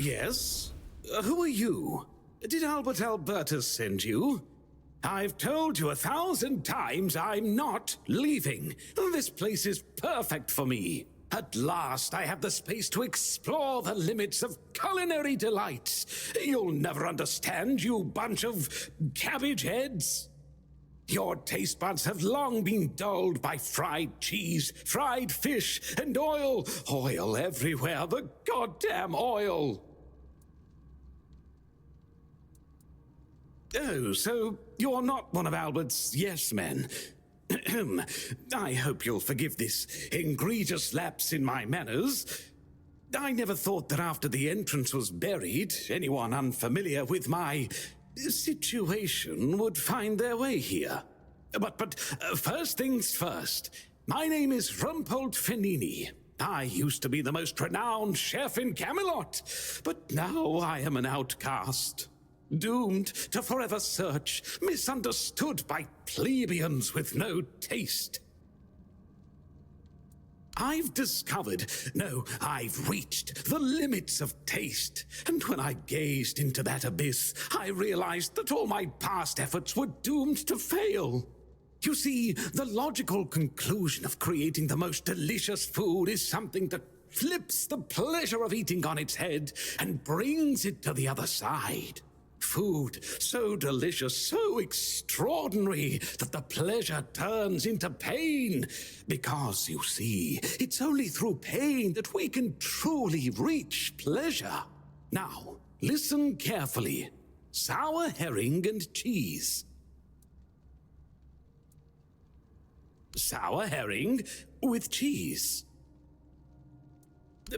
Yes? Who are you? Did Albert Albertus send you? I've told you 1,000 times I'm not leaving. This place is perfect for me. At last I have the space to explore the limits of culinary delights. You'll never understand, you bunch of cabbage heads. Your taste buds have long been dulled by fried cheese, fried fish, and oil. Oil everywhere, the goddamn oil. Oh, so you're not one of Albert's yes men. I hope you'll forgive this egregious lapse in my manners. I never thought that after the entrance was buried, anyone unfamiliar with my situation would find their way here. But first things first, my name is Rumpold Fenini. I used to be the most renowned chef in Camelot, but now I am an outcast. Doomed to forever search, misunderstood by plebeians with no taste. I've reached the limits of taste, and when I gazed into that abyss, I realized that all my past efforts were doomed to fail. You see, the logical conclusion of creating the most delicious food is something that flips the pleasure of eating on its head and brings it to the other side. Food so delicious, so extraordinary, that the pleasure turns into pain. Because, you see, it's only through pain that we can truly reach pleasure. Now, listen carefully. Sour herring and cheese. Sour herring with cheese.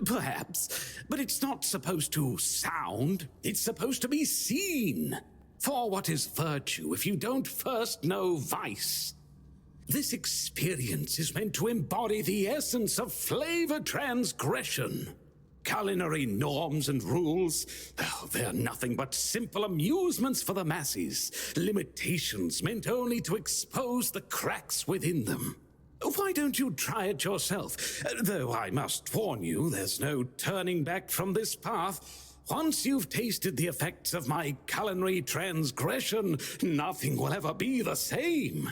Perhaps, but it's not supposed to sound, it's supposed to be seen. For what is virtue if you don't first know vice? This experience is meant to embody the essence of flavor transgression. Culinary norms and rules, they're nothing but simple amusements for the masses, limitations meant only to expose the cracks within them. Why don't you try it yourself? Though I must warn you, there's no turning back from this path. Once you've tasted the effects of my culinary transgression, nothing will ever be the same.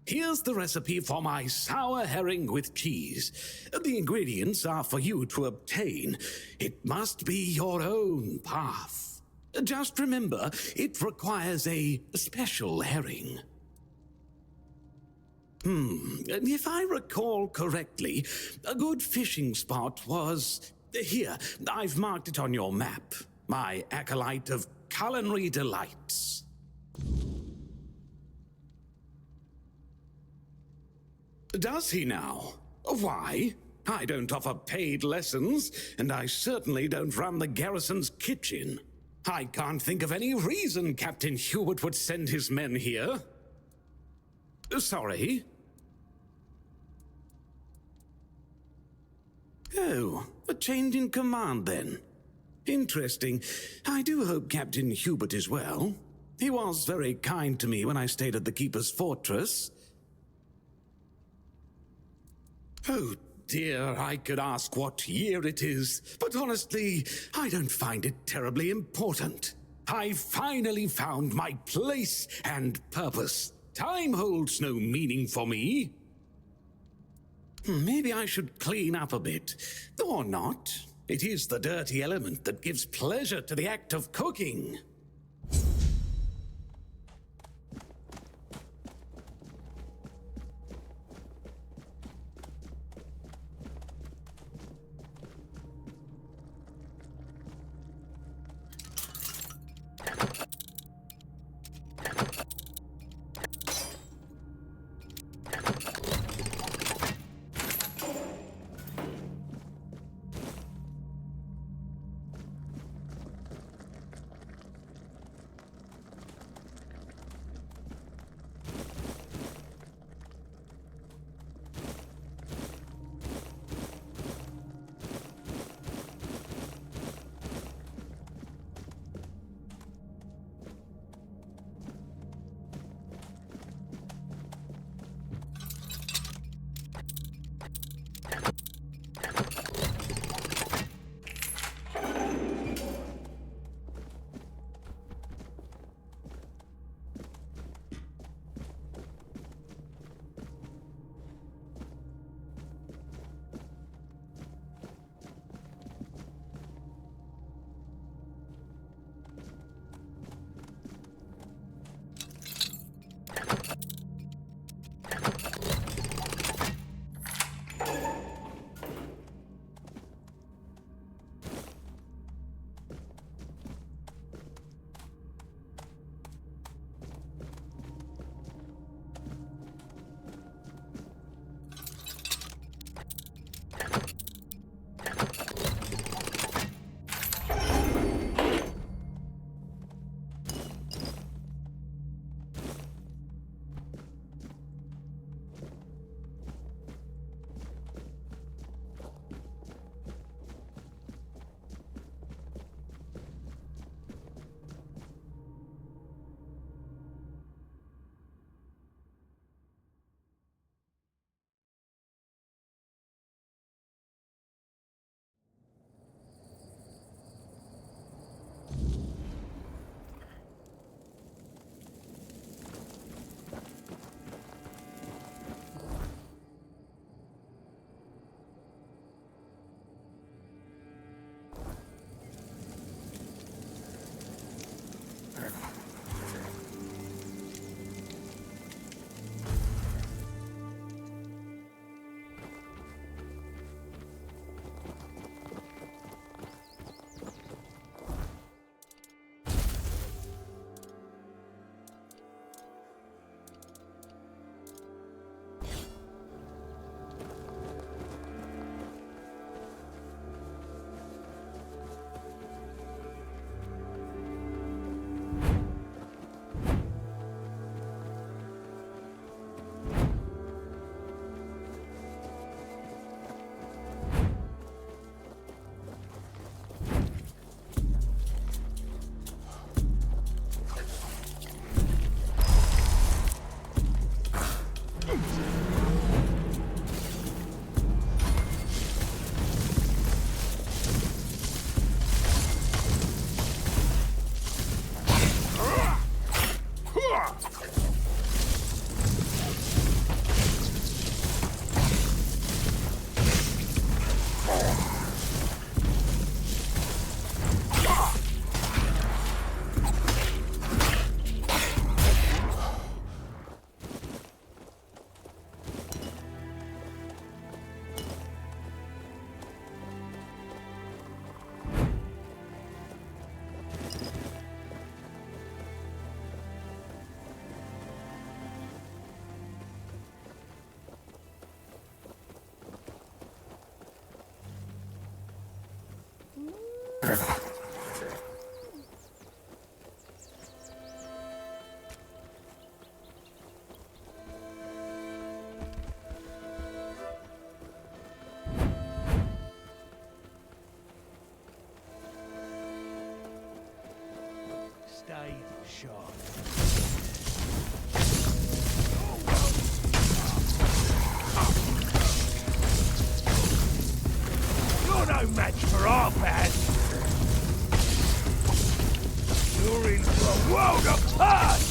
Here's the recipe for my sour herring with cheese. The ingredients are for you to obtain. It must be your own path. Just remember, it requires a special herring. If I recall correctly, a good fishing spot was... Here, I've marked it on your map. My acolyte of culinary delights. Does he now? Why? I don't offer paid lessons, and I certainly don't run the garrison's kitchen. I can't think of any reason Captain Hubert would send his men here. Sorry? Oh, a change in command then. Interesting. I do hope Captain Hubert is well. He was very kind to me when I stayed at the Keeper's Fortress. Oh dear, I could ask what year it is, but honestly, I don't find it terribly important. I finally found my place and purpose. Time holds no meaning for me. Maybe I should clean up a bit. Or not. It is the dirty element that gives pleasure to the act of cooking. Stay sharp. You're no match for our band. You're in for a world of hurt.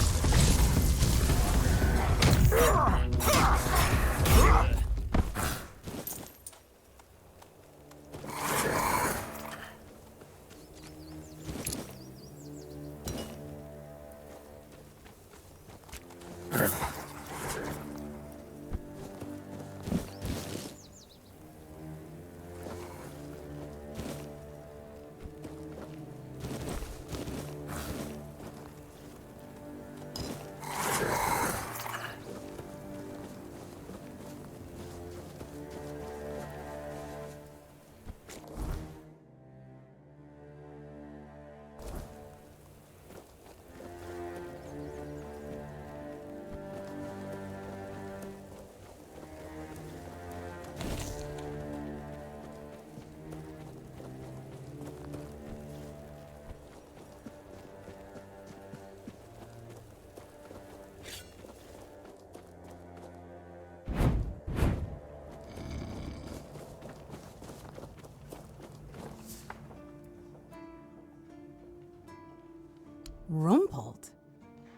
Rumpled?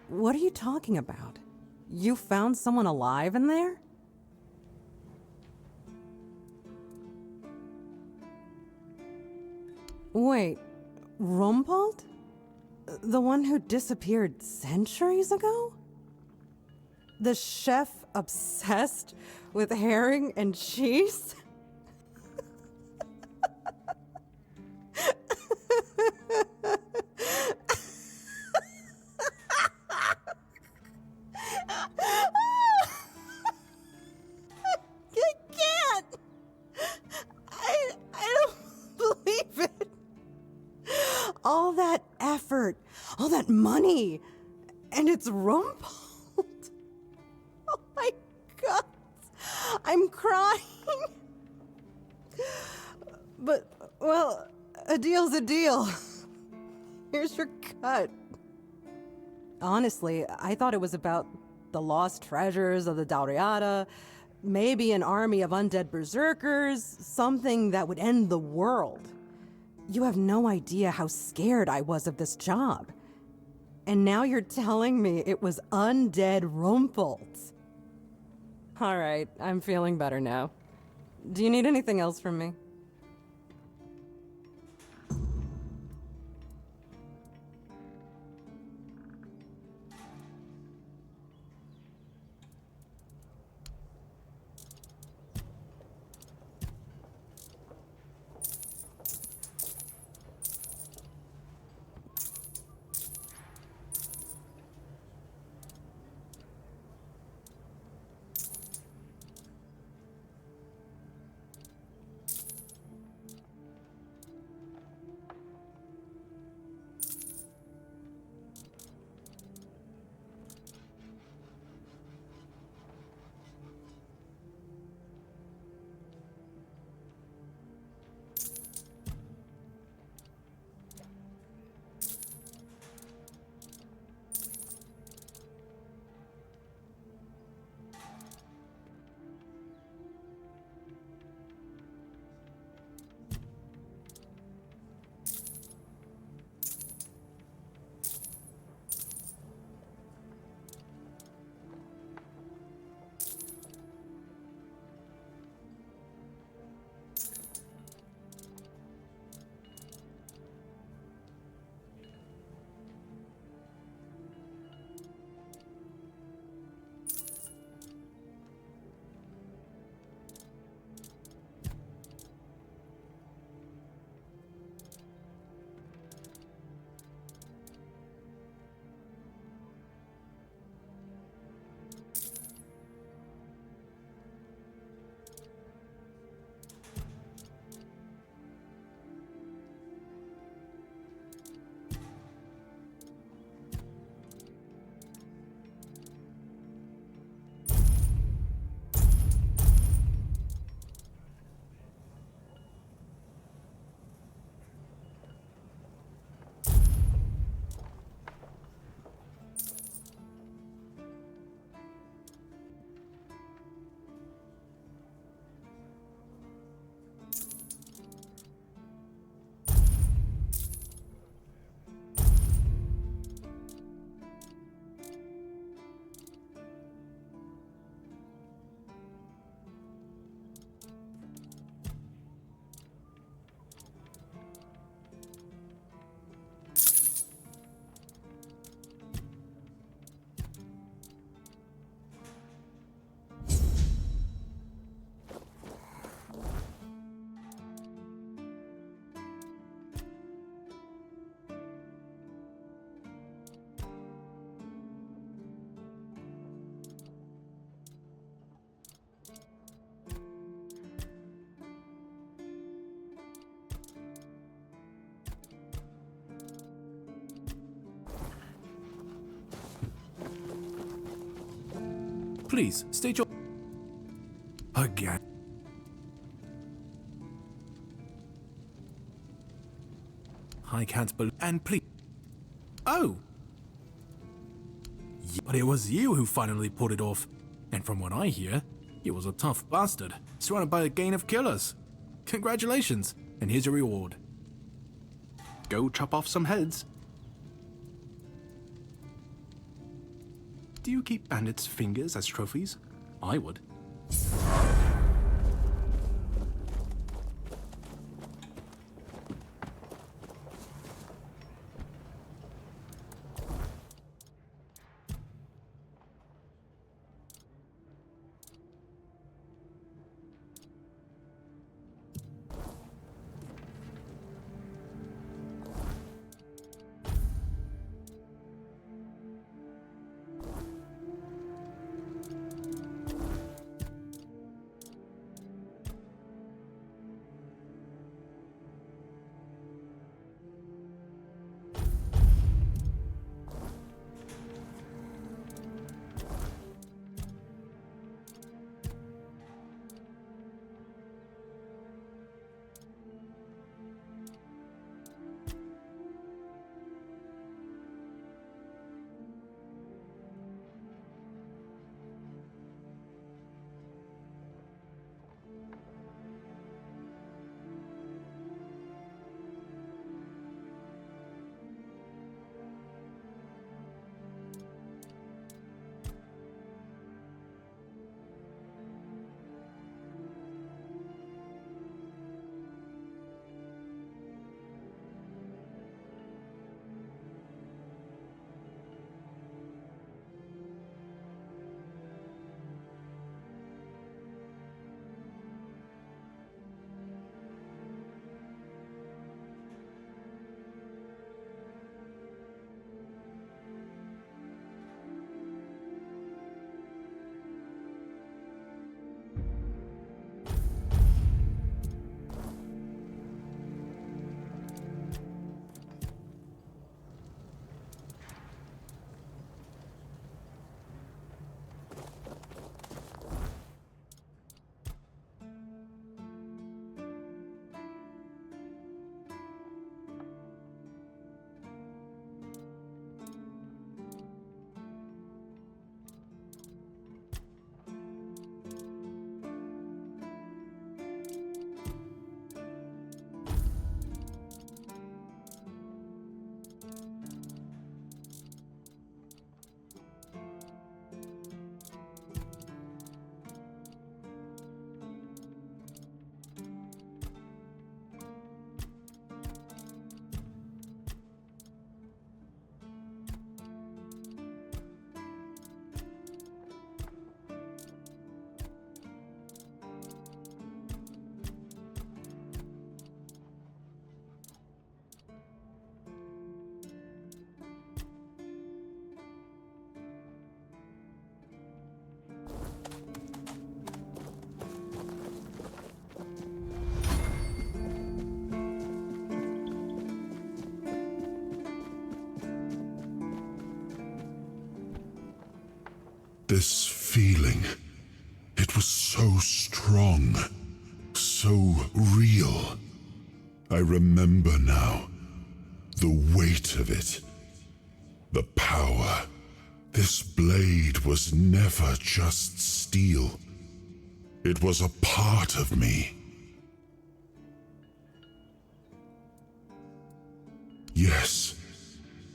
What are you talking about? You found someone alive in there? Wait, Rumpled? The one who disappeared centuries ago? The chef obsessed with herring and cheese? All that effort, all that money, and it's Rumpled. Oh my God, I'm crying. But, well, a deal's a deal. Here's your cut. Honestly, I thought it was about the lost treasures of the Dauriata, maybe an army of undead berserkers, something that would end the world. You have no idea how scared I was of this job. And now you're telling me it was undead Rumpled. All right, I'm feeling better now. Do you need anything else from me? Please, state your... Again. I can't believe... And please... Oh! But it was you who finally pulled it off. And from what I hear, you was a tough bastard, surrounded by a gang of killers. Congratulations, and here's your reward. Go chop off some heads. Do you keep bandits' fingers as trophies? I would. This feeling, it was so strong, so real. I remember now, the weight of it, the power. This blade was never just steel. It was a part of me. Yes,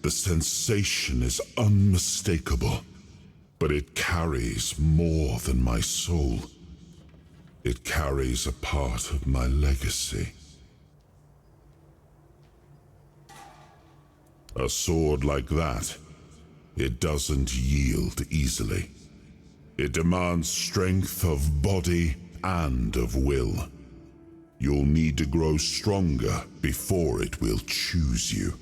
the sensation is unmistakable, but it carries more than my soul. It carries a part of my legacy. A sword like that, it doesn't yield easily. It demands strength of body and of will. You'll need to grow stronger before it will choose you.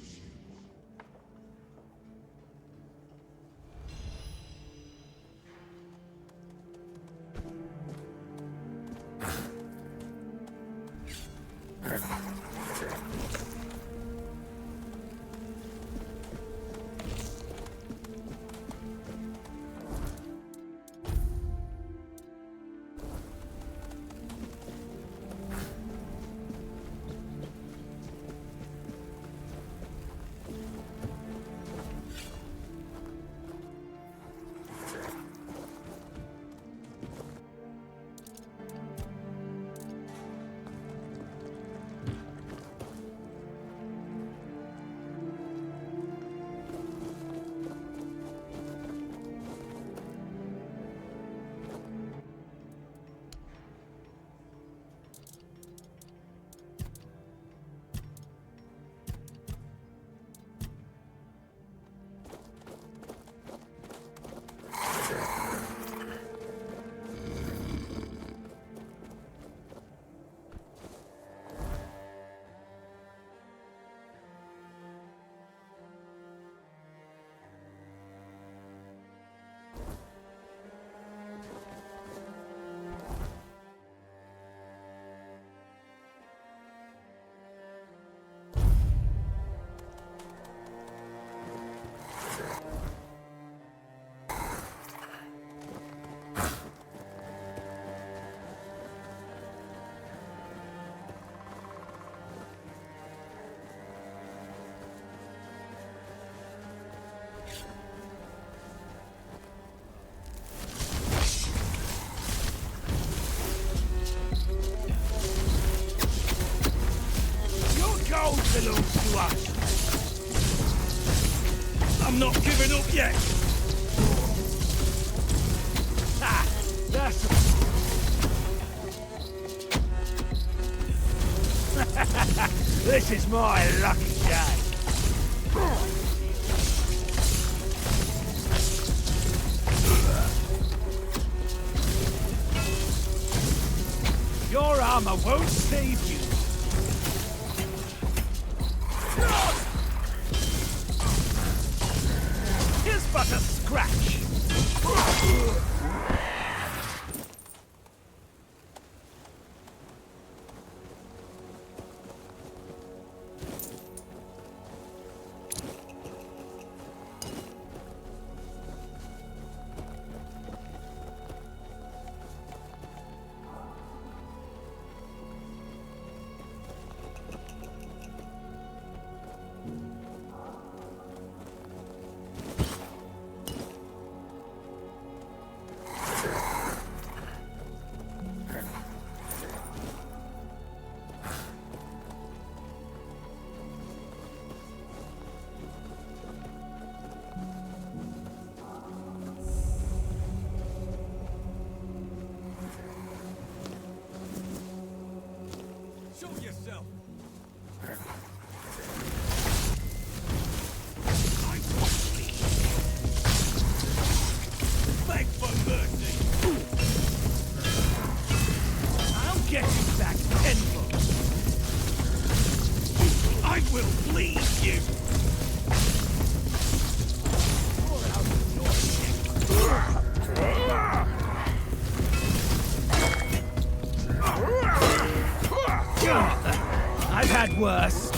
I'm not giving up yet! Ah, that's... This is my lucky day! Your armor won't save you! Here's but a scratch! Show yourself! Beg for mercy! I'll get you back tenfold! I will bleed you! You're out of your I've had worse.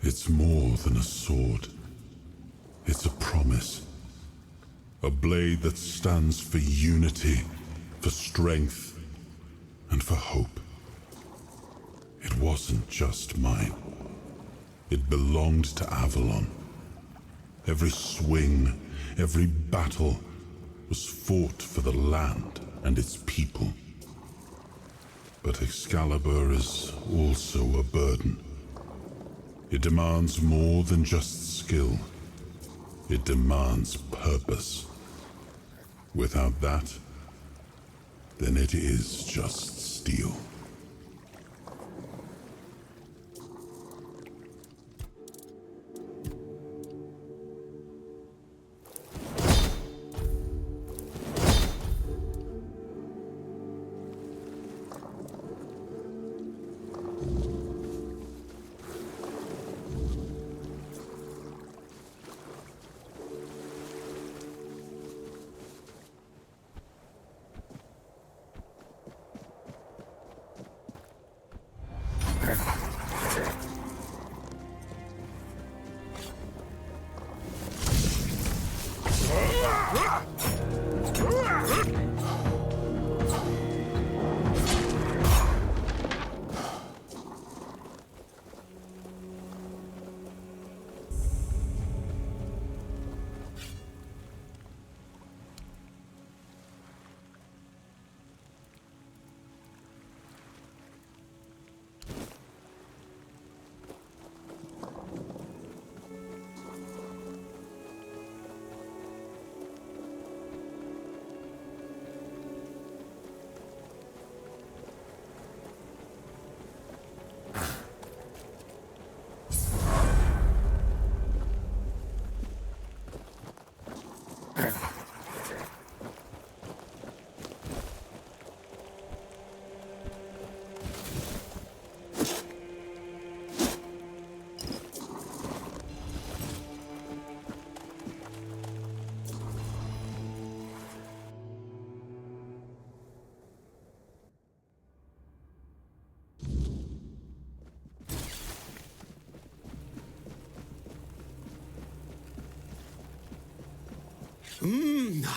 It's more than a sword. It's a promise. A blade that stands for unity, for strength, and for hope. It wasn't just mine. It belonged to Avalon. Every swing, every battle was fought for the land and its people. But Excalibur is also a burden. It demands more than just skill. It demands purpose. Without that, then it is just steel.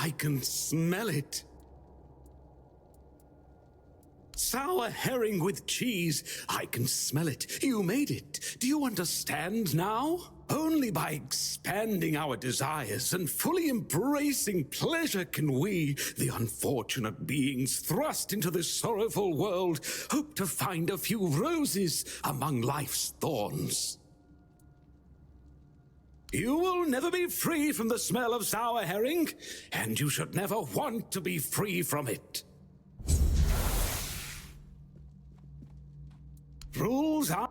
I can smell it. Sour sour herring with cheese. I can smell it. You made it. Do you understand now? Only by expanding our desires and fully embracing pleasure can we, the unfortunate beings thrust into this sorrowful world, hope to find a few roses among life's thorns. You will never be free from the smell of sour herring, and you should never want to be free from it. Rules are...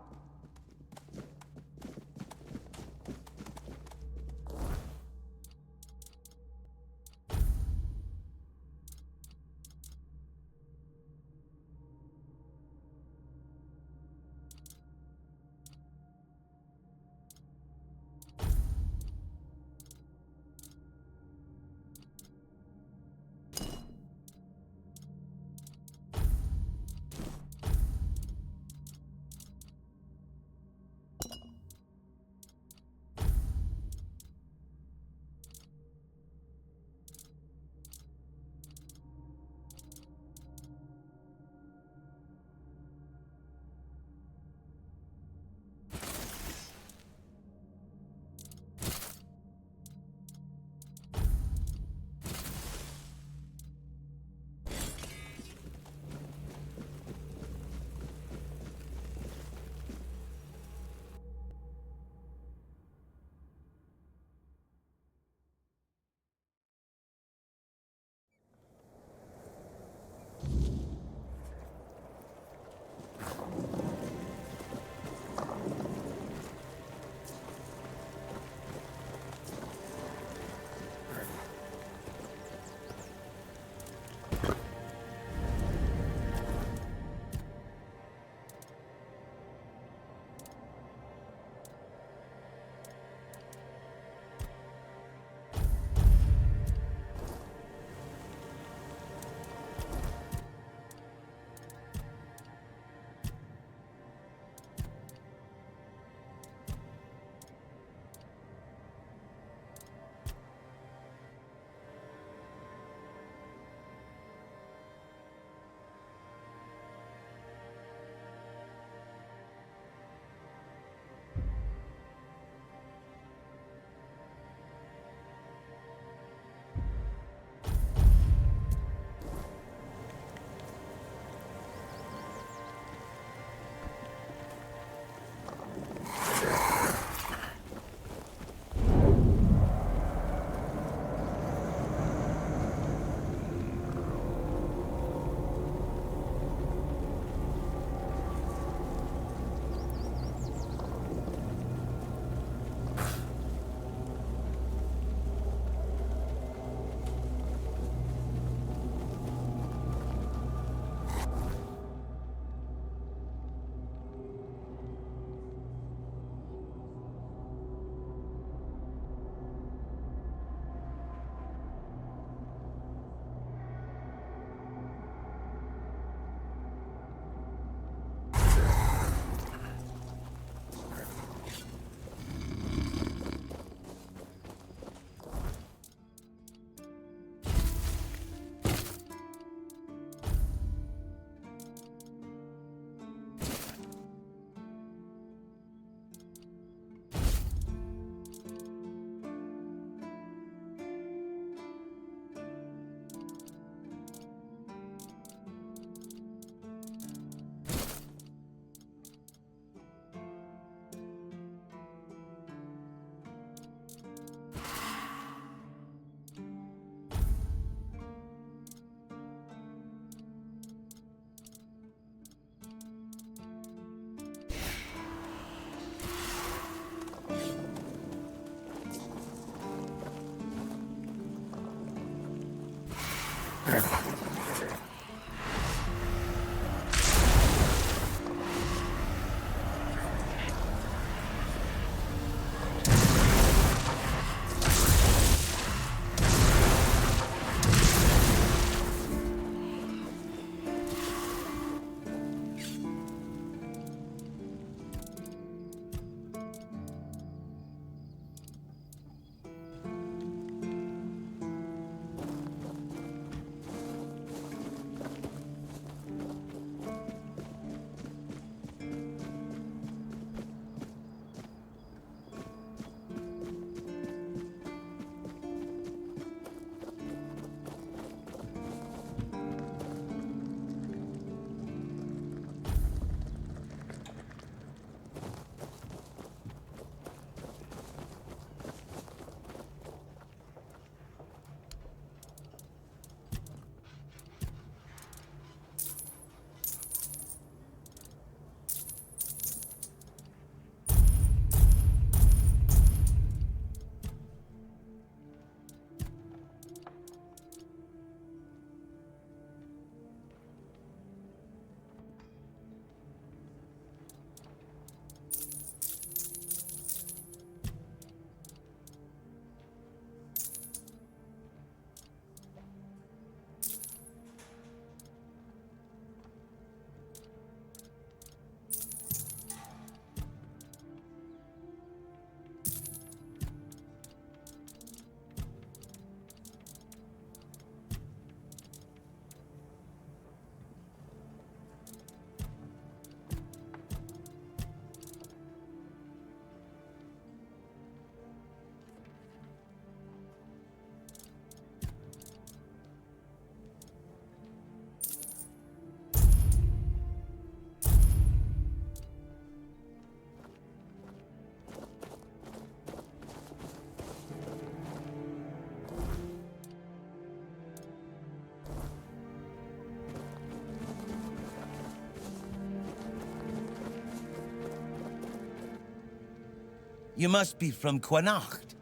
You must be from Connacht.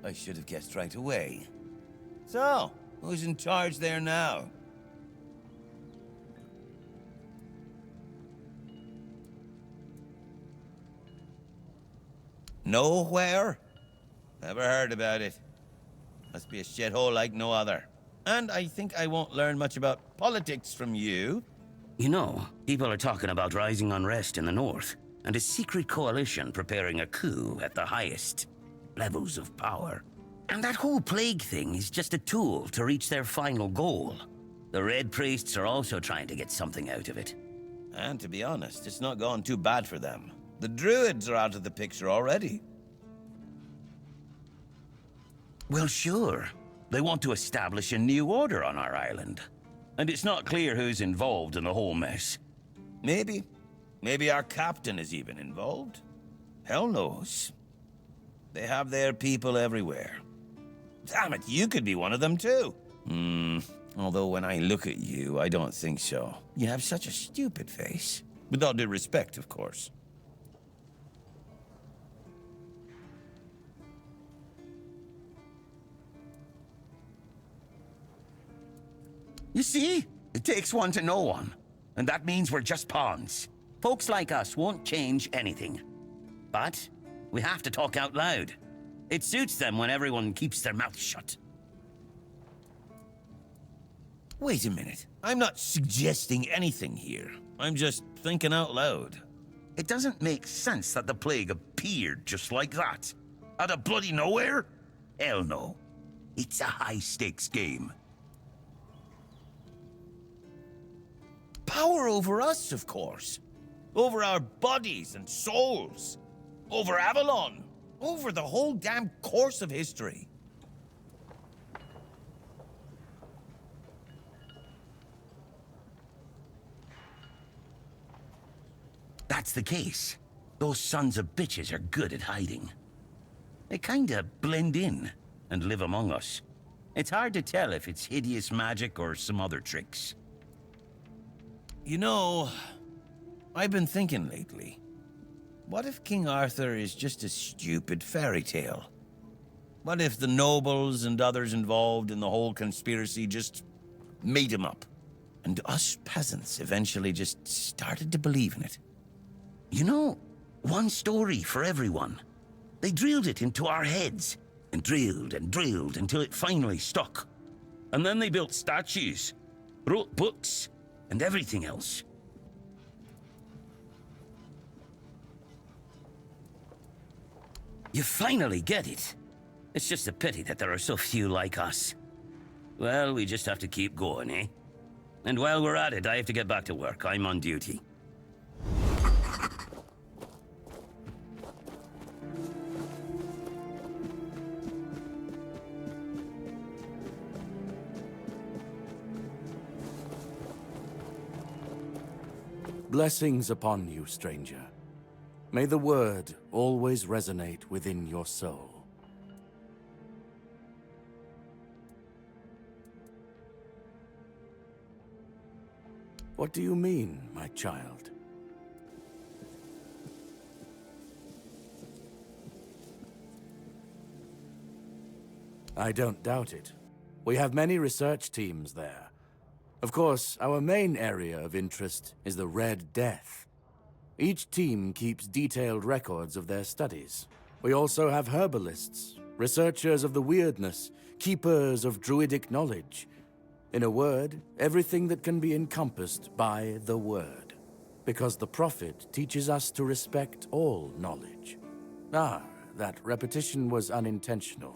I should have guessed right away. So, who's in charge there now? Nowhere? Never heard about it. Must be a shithole like no other. And I think I won't learn much about politics from you. You know, people are talking about rising unrest in the north, and a secret coalition preparing a coup at the highest levels of power. And that whole plague thing is just a tool to reach their final goal. The Red Priests are also trying to get something out of it. And to be honest, it's not gone too bad for them. The Druids are out of the picture already. Well, sure. They want to establish a new order on our island. And it's not clear who's involved in the whole mess. Maybe. Maybe our captain is even involved. Hell knows. They have their people everywhere. Damn it, you could be one of them too. Although when I look at you, I don't think so. You have such a stupid face. With all due respect, of course. You see? It takes one to know one. And that means we're just pawns. Folks like us won't change anything. But we have to talk out loud. It suits them when everyone keeps their mouth shut. Wait a minute. I'm not suggesting anything here. I'm just thinking out loud. It doesn't make sense that the plague appeared just like that. Out of bloody nowhere? Hell no. It's a high-stakes game. Power over us, of course. Over our bodies and souls. Over Avalon. Over the whole damn course of history. That's the case. Those sons of bitches are good at hiding. They kinda blend in and live among us. It's hard to tell if it's hideous magic or some other tricks. You know, I've been thinking lately. What if King Arthur is just a stupid fairy tale? What if the nobles and others involved in the whole conspiracy just made him up? And us peasants eventually just started to believe in it? You know, one story for everyone. They drilled it into our heads, and drilled until it finally stuck. And then they built statues, wrote books, and everything else. You finally get it. It's just a pity that there are so few like us. Well, we just have to keep going, eh? And while we're at it, I have to get back to work. I'm on duty. Blessings upon you, stranger. May the word always resonate within your soul. What do you mean, my child? I don't doubt it. We have many research teams there. Of course, our main area of interest is the Red Death. Each team keeps detailed records of their studies. We also have herbalists, researchers of the weirdness, keepers of druidic knowledge. In a word, everything that can be encompassed by the word. Because the Prophet teaches us to respect all knowledge. Ah, that repetition was unintentional.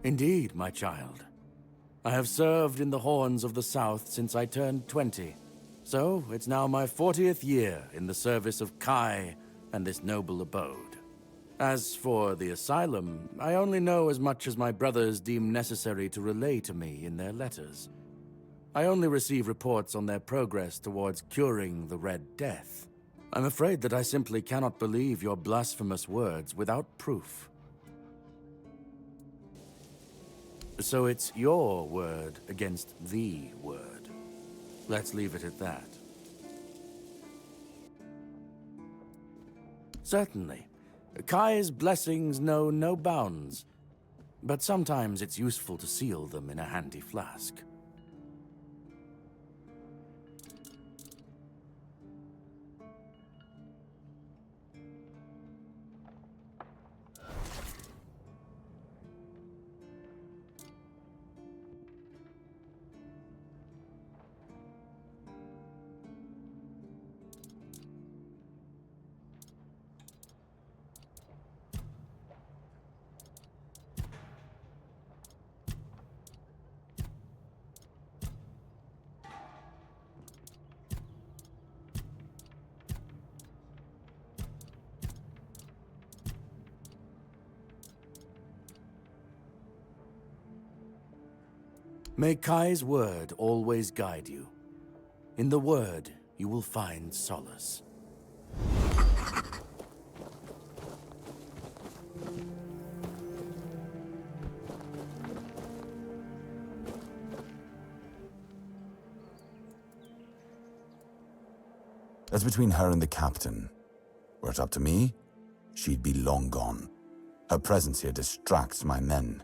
Indeed, my child. I have served in the Horns of the South since I turned 20. So, it's now my 40th year in the service of Kai and this noble abode. As for the asylum, I only know as much as my brothers deem necessary to relay to me in their letters. I only receive reports on their progress towards curing the Red Death. I'm afraid that I simply cannot believe your blasphemous words without proof. So it's your word against the word. Let's leave it at that. Certainly. Kai's blessings know no bounds, but sometimes it's useful to seal them in a handy flask. May Kai's word always guide you. In the word, you will find solace. That's between her and the captain. Were it up to me, she'd be long gone. Her presence here distracts my men.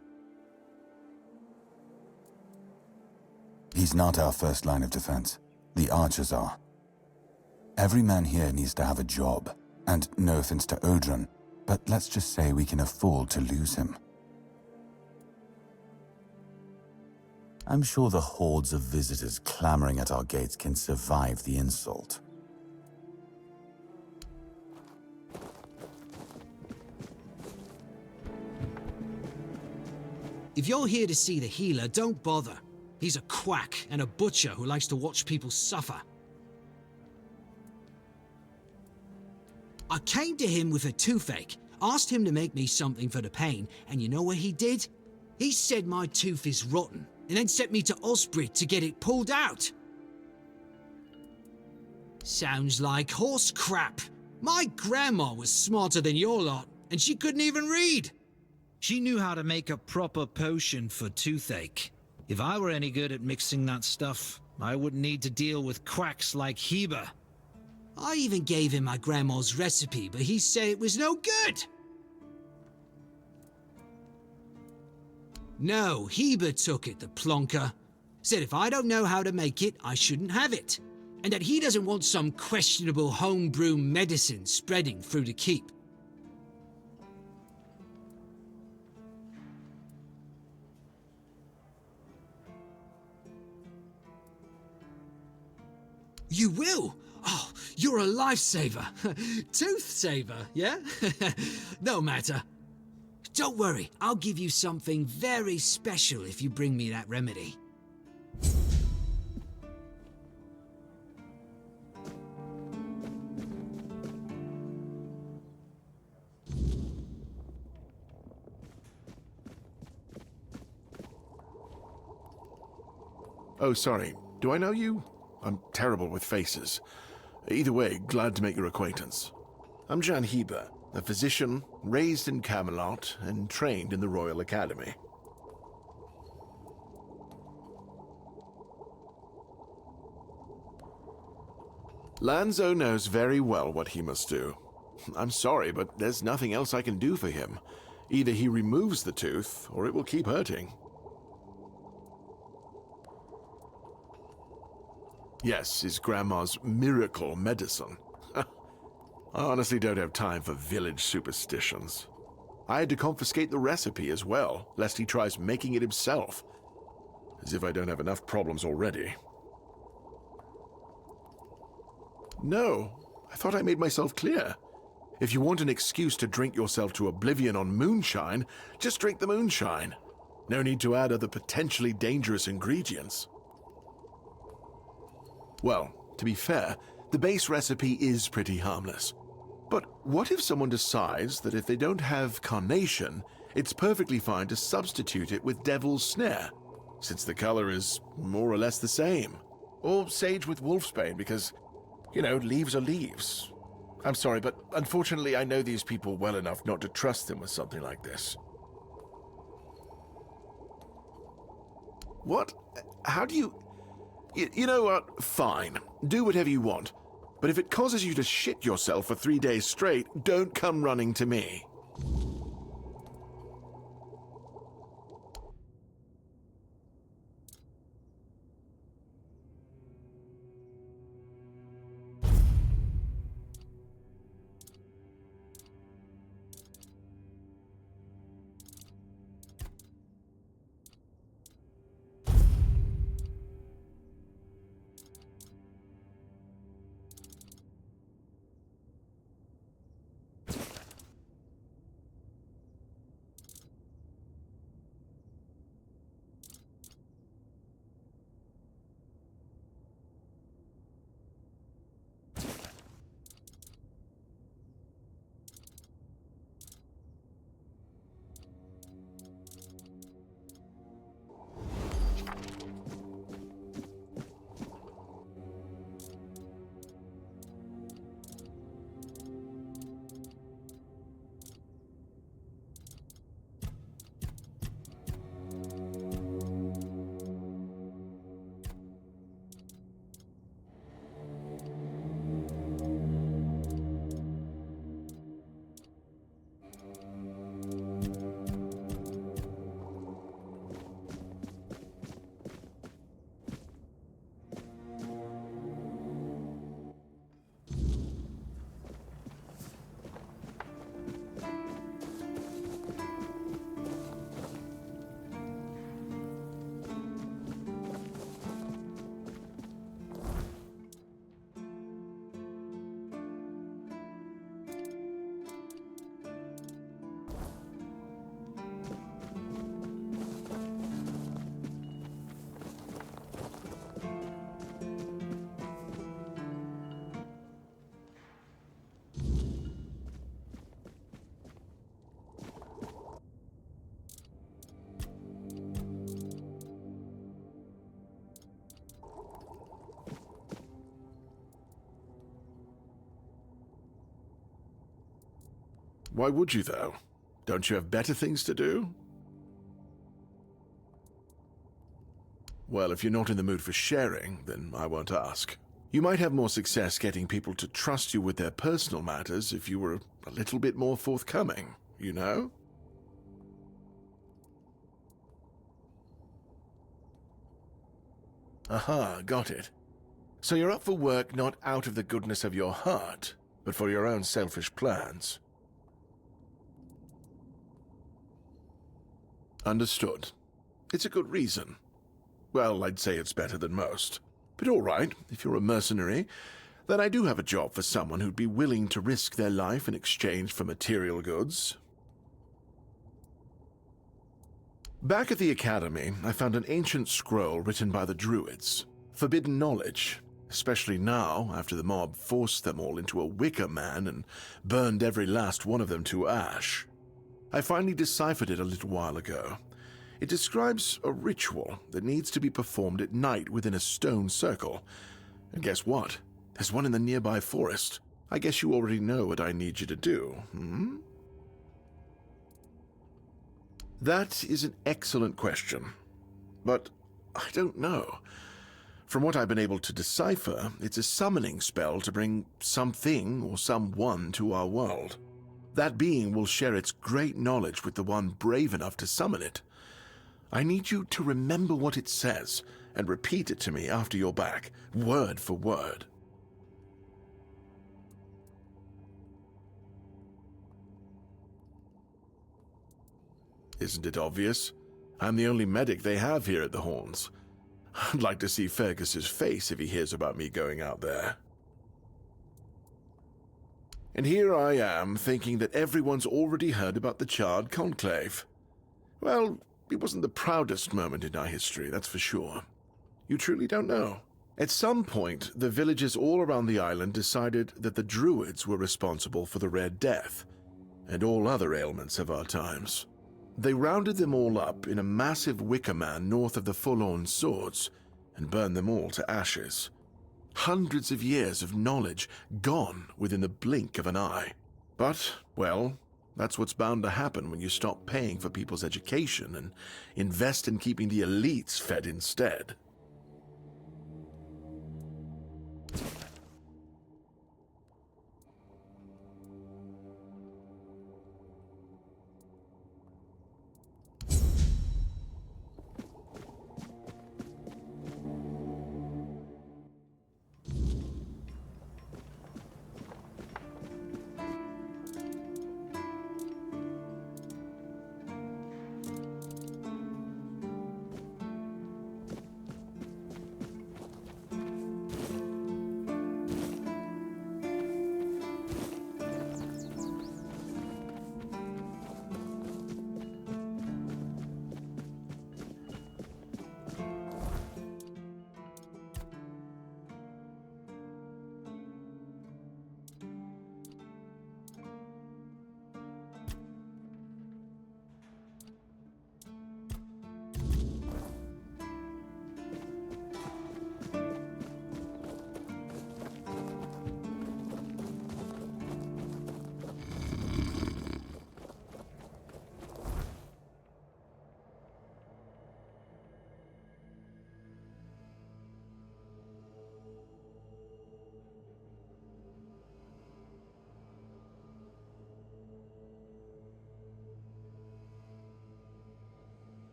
He's not our first line of defense. The archers are. Every man here needs to have a job. And no offense to Odrin, but let's just say we can afford to lose him. I'm sure the hordes of visitors clamoring at our gates can survive the insult. If you're here to see the healer, don't bother. He's a quack and a butcher who likes to watch people suffer. I came to him with a toothache, asked him to make me something for the pain, and you know what he did? He said my tooth is rotten, and then sent me to Osprey to get it pulled out. Sounds like horse crap. My grandma was smarter than your lot, and she couldn't even read. She knew how to make a proper potion for toothache. If I were any good at mixing that stuff, I wouldn't need to deal with quacks like Heber. I even gave him my grandma's recipe, but he said it was no good. No, Heber took it, the plonker. Said if I don't know how to make it, I shouldn't have it. And that he doesn't want some questionable homebrew medicine spreading through the keep. You will? Oh, you're a lifesaver. Tooth saver, yeah? No matter. Don't worry, I'll give you something very special if you bring me that remedy. Oh, sorry. Do I know you? I'm terrible with faces. Either way, glad to make your acquaintance. I'm Jan Heber, a physician raised in Camelot and trained in the Royal Academy. Lanzo knows very well what he must do. I'm sorry, but there's nothing else I can do for him. Either he removes the tooth, or it will keep hurting. Yes, his grandma's miracle medicine. I honestly don't have time for village superstitions. I had to confiscate the recipe as well, lest he tries making it himself. As if I don't have enough problems already. No, I thought I made myself clear. If you want an excuse to drink yourself to oblivion on moonshine, just drink the moonshine. No need to add other potentially dangerous ingredients. Well, to be fair, the base recipe is pretty harmless. But what if someone decides that if they don't have carnation, it's perfectly fine to substitute it with devil's snare, since the color is more or less the same? Or sage with wolfsbane, because, you know, leaves are leaves. I'm sorry, but unfortunately I know these people well enough not to trust them with something like this. What? How do you... You know what? Fine. Do whatever you want. But if it causes you to shit yourself for 3 days straight, don't come running to me. Why would you, though? Don't you have better things to do? Well, if you're not in the mood for sharing, then I won't ask. You might have more success getting people to trust you with their personal matters if you were a little bit more forthcoming, you know? Aha, got it. So you're up for work not out of the goodness of your heart, but for your own selfish plans. Understood. It's a good reason. Well, I'd say it's better than most. But all right, if you're a mercenary, then I do have a job for someone who'd be willing to risk their life in exchange for material goods. Back at the Academy, I found an ancient scroll written by the Druids. Forbidden knowledge, especially now, after the mob forced them all into a wicker man and burned every last one of them to ash. I finally deciphered it a little while ago. It describes a ritual that needs to be performed at night within a stone circle. And guess what? There's one in the nearby forest. I guess you already know what I need you to do, hmm? That is an excellent question. But I don't know. From what I've been able to decipher, it's a summoning spell to bring something or someone to our world. That being will share its great knowledge with the one brave enough to summon it. I need you to remember what it says and repeat it to me after you're back, word for word. Isn't it obvious? I'm the only medic they have here at the Horns. I'd like to see Fergus's face if he hears about me going out there. And here I am, thinking that everyone's already heard about the Charred Conclave. Well, it wasn't the proudest moment in our history, that's for sure. You truly don't know. At some point, the villagers all around the island decided that the Druids were responsible for the Red Death, and all other ailments of our times. They rounded them all up in a massive wicker man north of the Forlorn Swords, and burned them all to ashes. Hundreds of years of knowledge gone within the blink of an eye. But, well, That's what's bound to happen when you stop paying for people's education and invest in keeping the elites fed instead.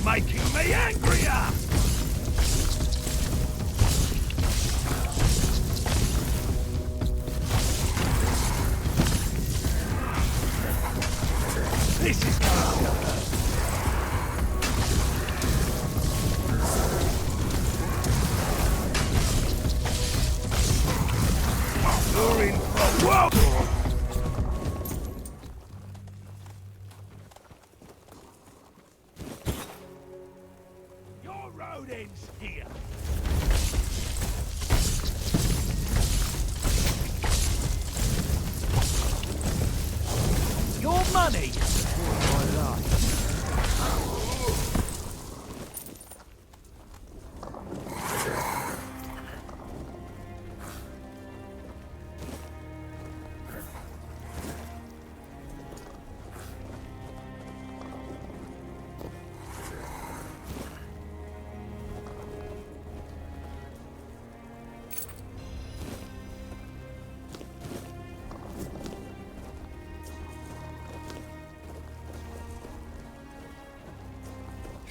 Making me angrier! This is gonna hurt. You're in for a whirl. Ends here. Your money for my life.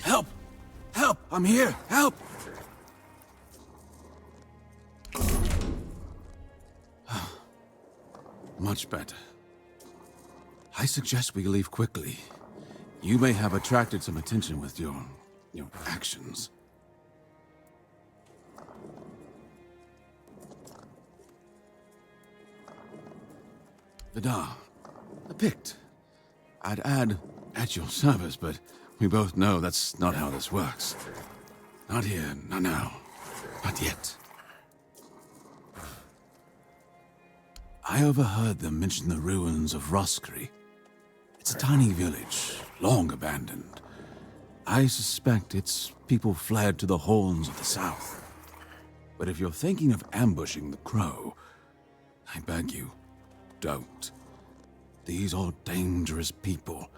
Help! Help! I'm here! Help! Much better. I suggest we leave quickly. You may have attracted some attention with your actions. Vidar, the Pict. I'd add at your service, but we both know that's not how this works. Not here, not now, not yet. I overheard them mention the ruins of Roskri. It's a tiny village, long abandoned. I suspect its people fled to the Horns of the South. But if you're thinking of ambushing the Crow, I beg you, don't. These are dangerous people,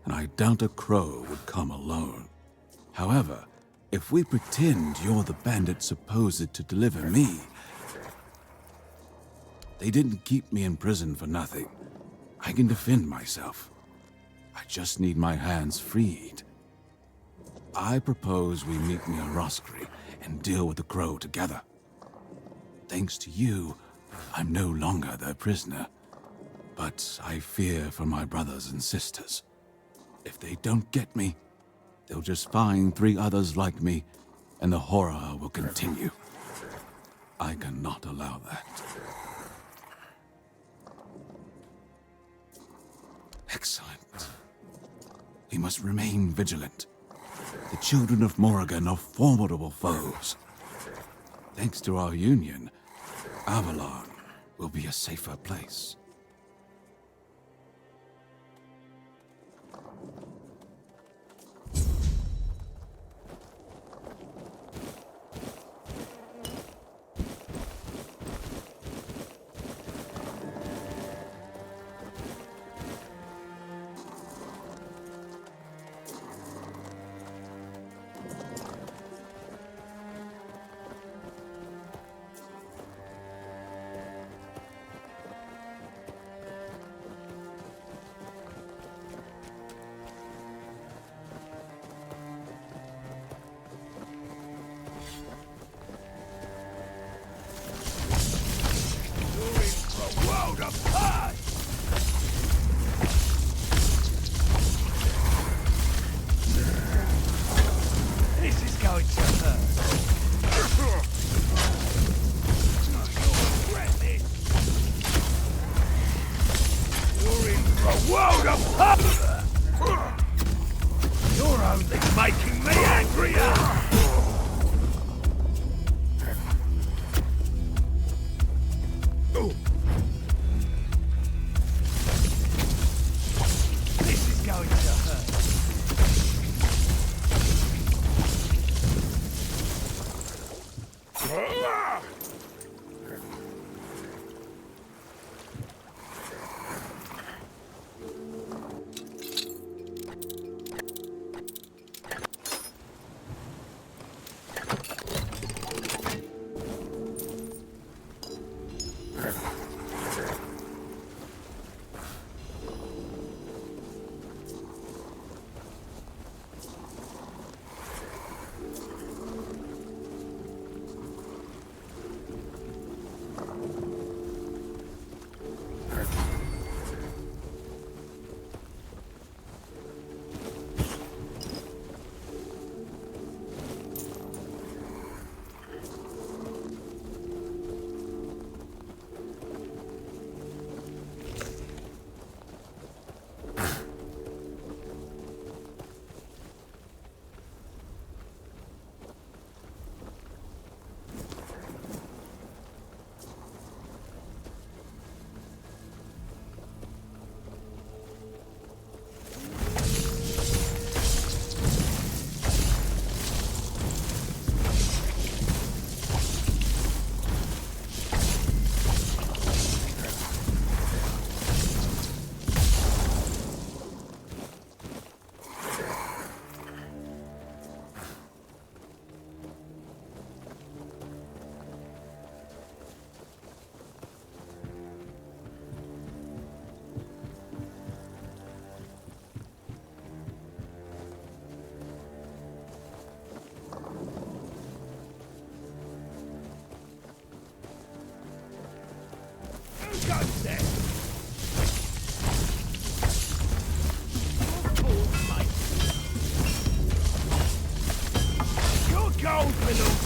and I doubt a Crow would come alone. However, if we pretend you're the bandit supposed to deliver me, They didn't keep me in prison for nothing. I can defend myself. I just need my hands freed. I propose we meet near Roscry and deal with the Crow together. Thanks to you, I'm no longer their prisoner. But I fear for my brothers and sisters. If they don't get me, they'll just find 3 others like me, and the horror will continue. I cannot allow that. Excellent. We must remain vigilant. The children of Morrigan are formidable foes. Thanks to our union, Avalon will be a safer place.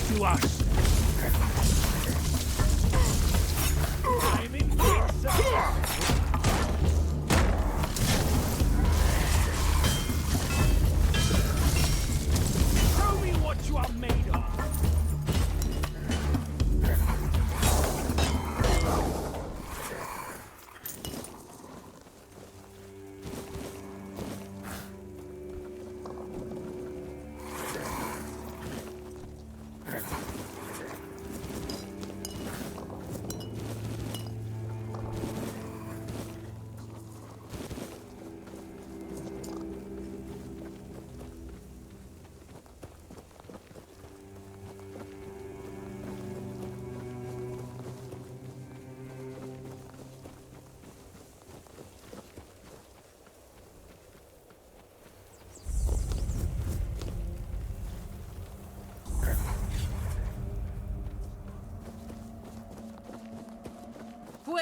To us. I'm in pizza. Show me what you are made of.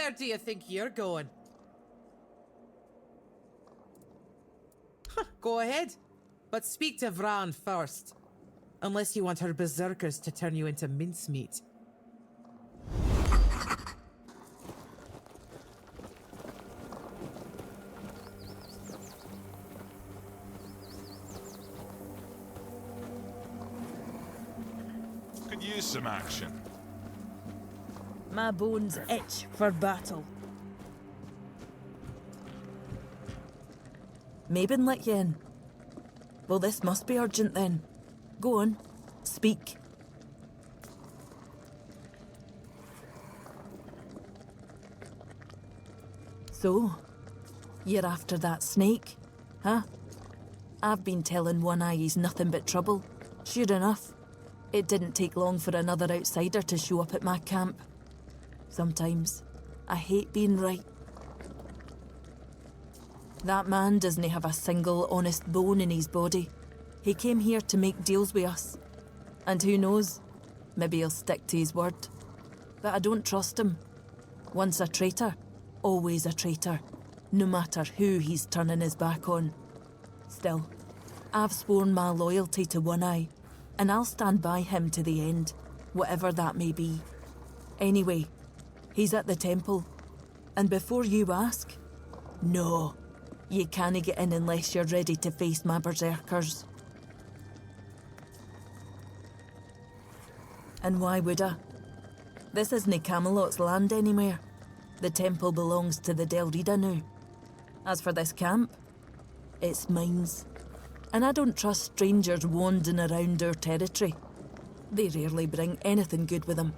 Where do you think you're going? Go ahead, but speak to Vran first. Unless you want her berserkers to turn you into mincemeat. Could use some action. My bones itch for battle. Mabin let you in. Well, this must be urgent then. Go on, speak. So, you're after that snake, huh? I've been telling One Eye he's nothing but trouble. Sure enough, it didn't take long for another outsider to show up at my camp. Sometimes, I hate being right. That man doesn't have a single honest bone in his body. He came here to make deals with us. And who knows, maybe he'll stick to his word. But I don't trust him. Once a traitor, always a traitor, no matter who he's turning his back on. Still, I've sworn my loyalty to One Eye, and I'll stand by him to the end, whatever that may be. Anyway, he's at the temple. And before you ask, no, you can't get in unless you're ready to face my berserkers. And why would I? This isn't Camelot's land anymore. The temple belongs to the Del Rida now. As for this camp, it's mine's. And I don't trust strangers wandering around our territory. They rarely bring anything good with them.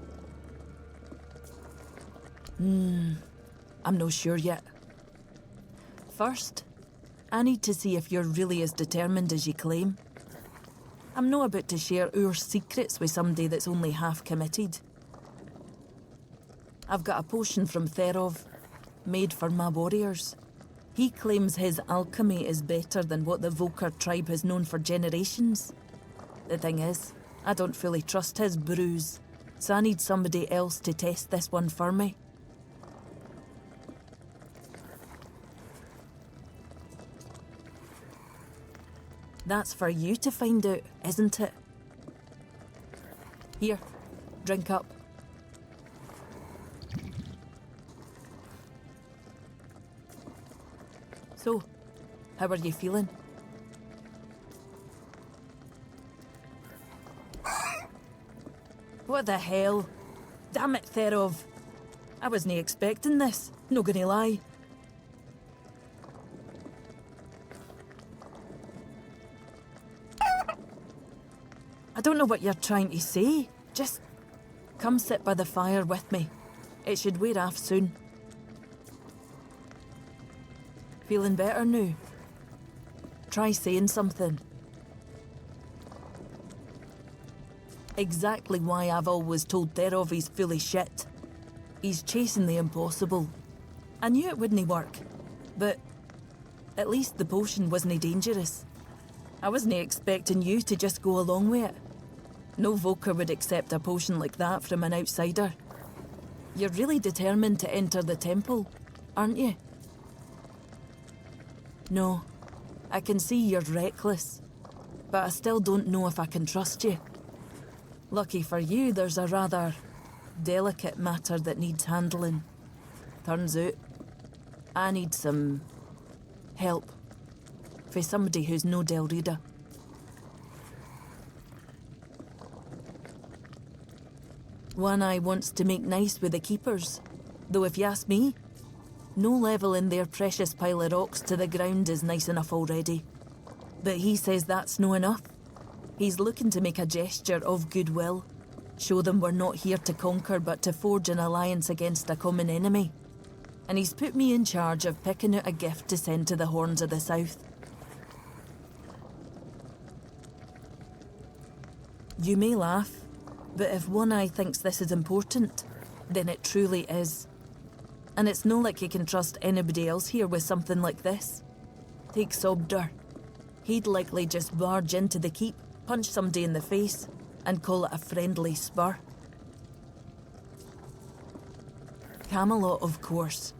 I'm not sure yet. First, I need to see if you're really as determined as you claim. I'm not about to share our secrets with somebody that's only half committed. I've got a potion from Therov, made for my warriors. He claims his alchemy is better than what the Volker tribe has known for generations. The thing is, I don't fully trust his brews, so I need somebody else to test this one for me. That's for you to find out, isn't it? Here, drink up. So, how are you feeling? What the hell? Damn it, Therov. I wasn't expecting this, no gonna lie. I don't know what you're trying to say. Just come sit by the fire with me. It should wear off soon. Feeling better now? Try saying something. Exactly why I've always told Therov he's full of shit. He's chasing the impossible. I knew it wouldn't work, but at least the potion wasn't dangerous. I wasn't expecting you to just go along with it. No Volker would accept a potion like that from an outsider. You're really determined to enter the temple, aren't you? No, I can see you're reckless, but I still don't know if I can trust you. Lucky for you, there's a rather delicate matter that needs handling. Turns out, I need some help for somebody who's no Del Rida. One Eye wants to make nice with the keepers, though if you ask me, no level in their precious pile of rocks to the ground is nice enough already. But he says that's no enough. He's looking to make a gesture of goodwill, show them we're not here to conquer but to forge an alliance against a common enemy. And he's put me in charge of picking out a gift to send to the Horns of the South. You may laugh, but if One Eye thinks this is important, then it truly is. And it's no like you can trust anybody else here with something like this. Take Sobder. He'd likely just barge into the keep, punch somebody in the face, and call it a friendly spur. Camelot, of course.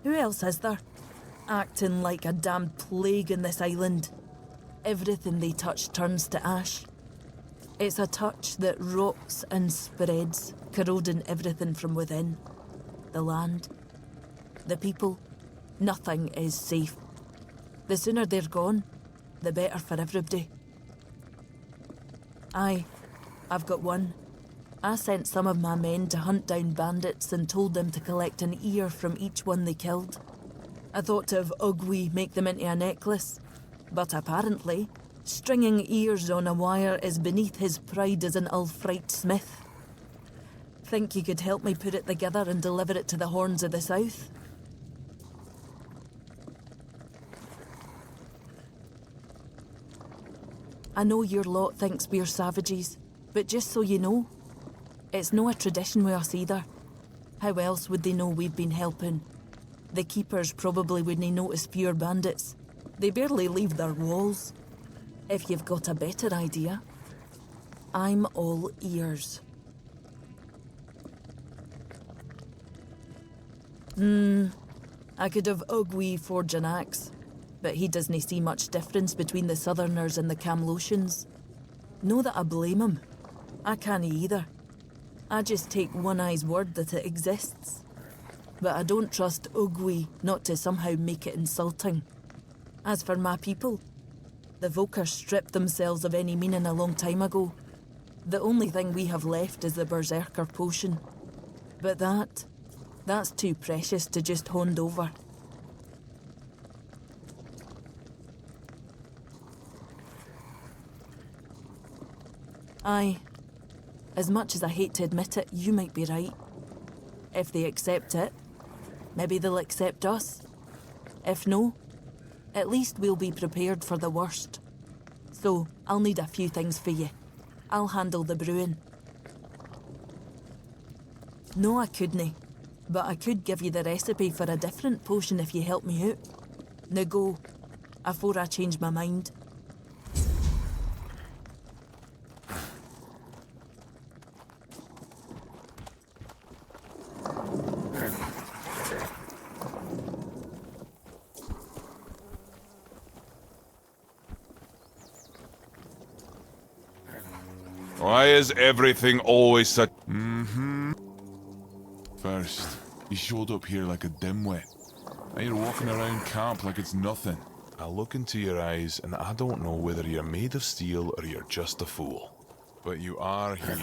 Who else is there? Acting like a damned plague in this island. Everything they touch turns to ash. It's a touch that rots and spreads, corroding everything from within. The land, the people, nothing is safe. The sooner they're gone, the better for everybody. I've got one. I sent some of my men to hunt down bandits and told them to collect an ear from each one they killed. I thought of Ugwi make them into a necklace, but apparently, stringing ears on a wire is beneath his pride as an Ulfrite smith. Think you could help me put it together and deliver it to the Horns of the South? I know your lot thinks we're savages, but just so you know, it's no a tradition with us either. How else would they know we've been helping? The keepers probably wouldn't notice fewer bandits. They barely leave their walls. If you've got a better idea, I'm all ears. I could have Ugwi forge an axe, but he doesn't see much difference between the Southerners and the Camlosians. No that I blame him. I can't either. I just take One Eye's word that it exists. But I don't trust Ugwi not to somehow make it insulting. As for my people, the Volker stripped themselves of any meaning a long time ago. The only thing we have left is the Berserker potion. But that's too precious to just hand over. Aye. As much as I hate to admit it, you might be right. If they accept it, maybe they'll accept us. If no, at least we'll be prepared for the worst. So, I'll need a few things for you. I'll handle the brewing. No, I couldn't, but I could give you the recipe for a different potion if you help me out. Now go, afore I change my mind. Why is everything always such... First, you showed up here like a dimwit. Now you're walking around camp like it's nothing. I look into your eyes and I don't know whether you're made of steel or you're just a fool. But you are here.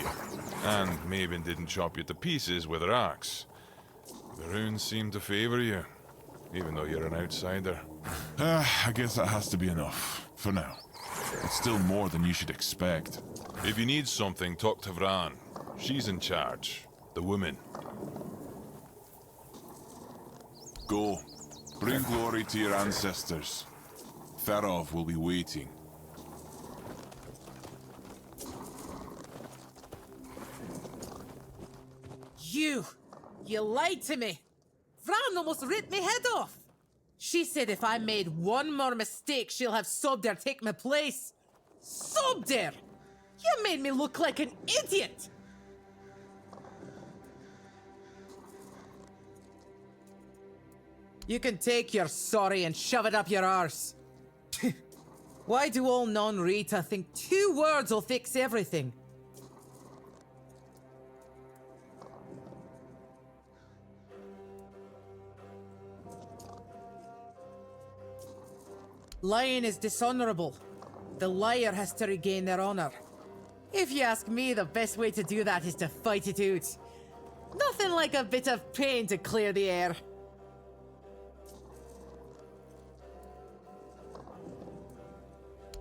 And Maven didn't chop you to pieces with her axe. The runes seem to favor you, even though you're an outsider. I guess that has to be enough, for now. It's still more than you should expect. If you need something, talk to Vran. She's in charge. The woman. Go. Bring glory to your ancestors. Tharov will be waiting. You lied to me. Vran almost ripped me head off. She said if I made one more mistake, she'll have Sobder take my place. Sobder! You made me look like an idiot! You can take your sorry and shove it up your arse. Why do all non-Rita think 2 words will fix everything? Lying is dishonorable. The liar has to regain their honor. If you ask me, the best way to do that is to fight it out. Nothing like a bit of pain to clear the air.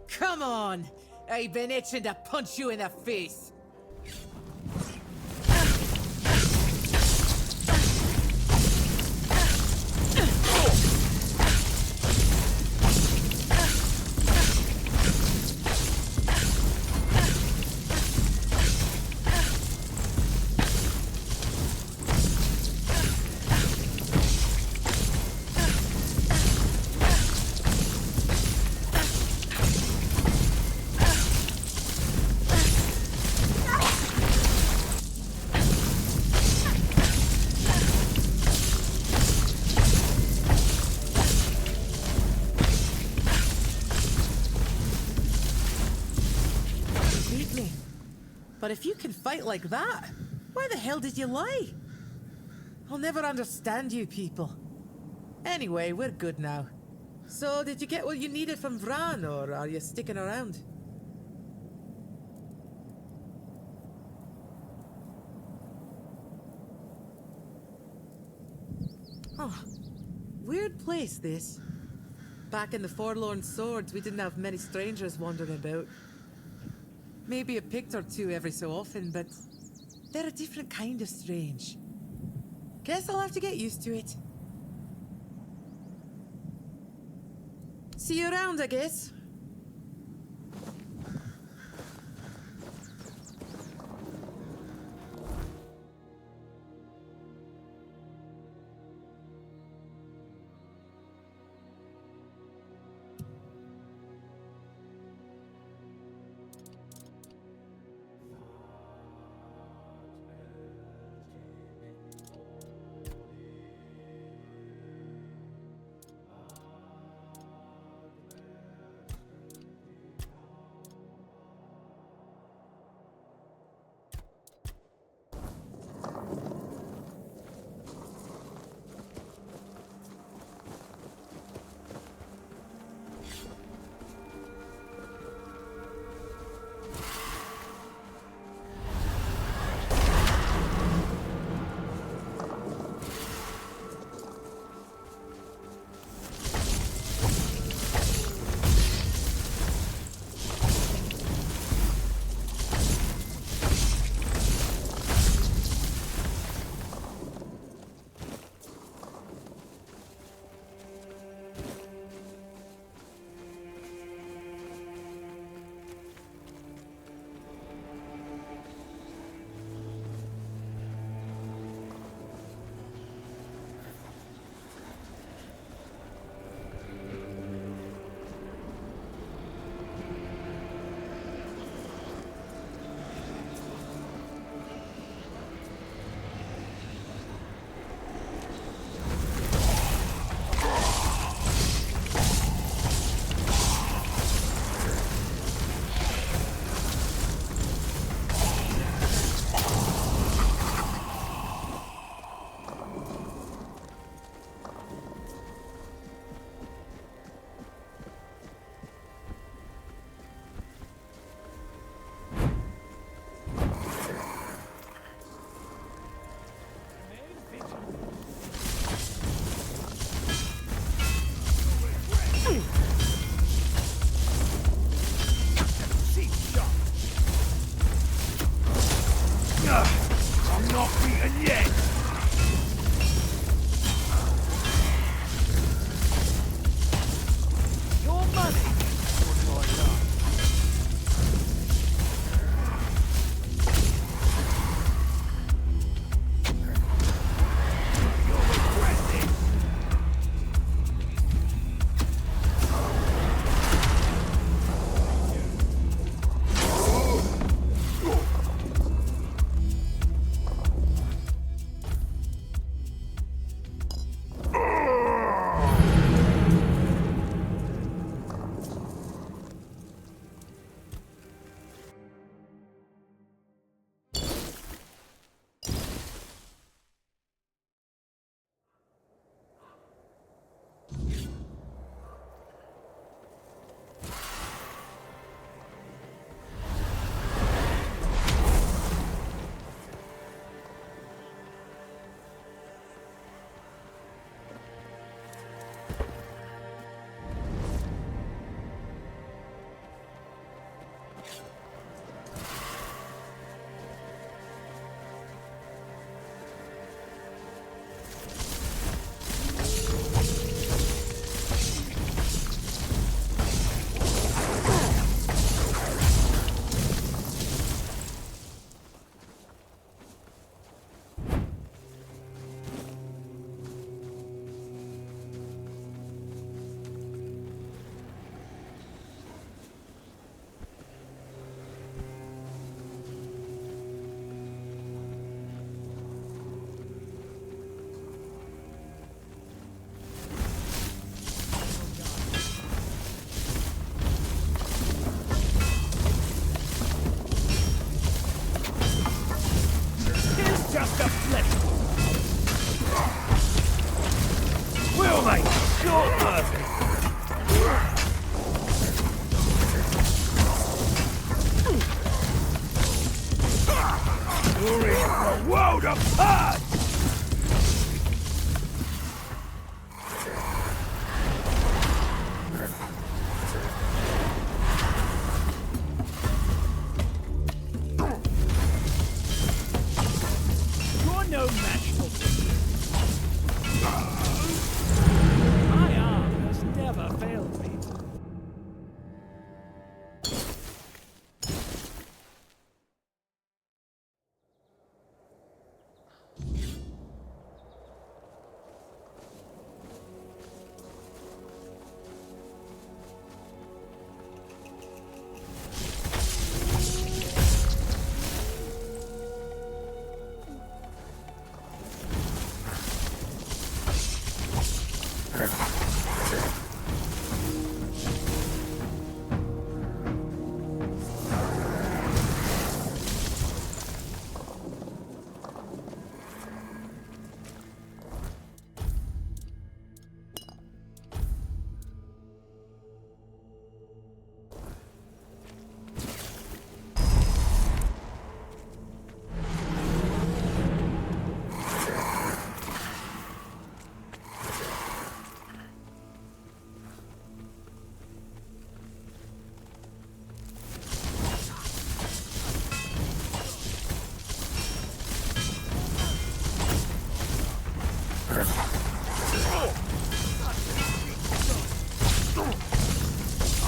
Come on! I've been itching to punch you in the face. But if you can fight like that, why the hell did you lie? I'll never understand you people. Anyway, we're good now. So, did you get what you needed from Vran, or are you sticking around? Oh, weird place, this. Back in the Forlorn Swords, we didn't have many strangers wandering about. Maybe a pict or two every so often, but they're a different kind of strange. Guess I'll have to get used to it. See you around, I guess. apart! You're no match for me. My arm has never failed me.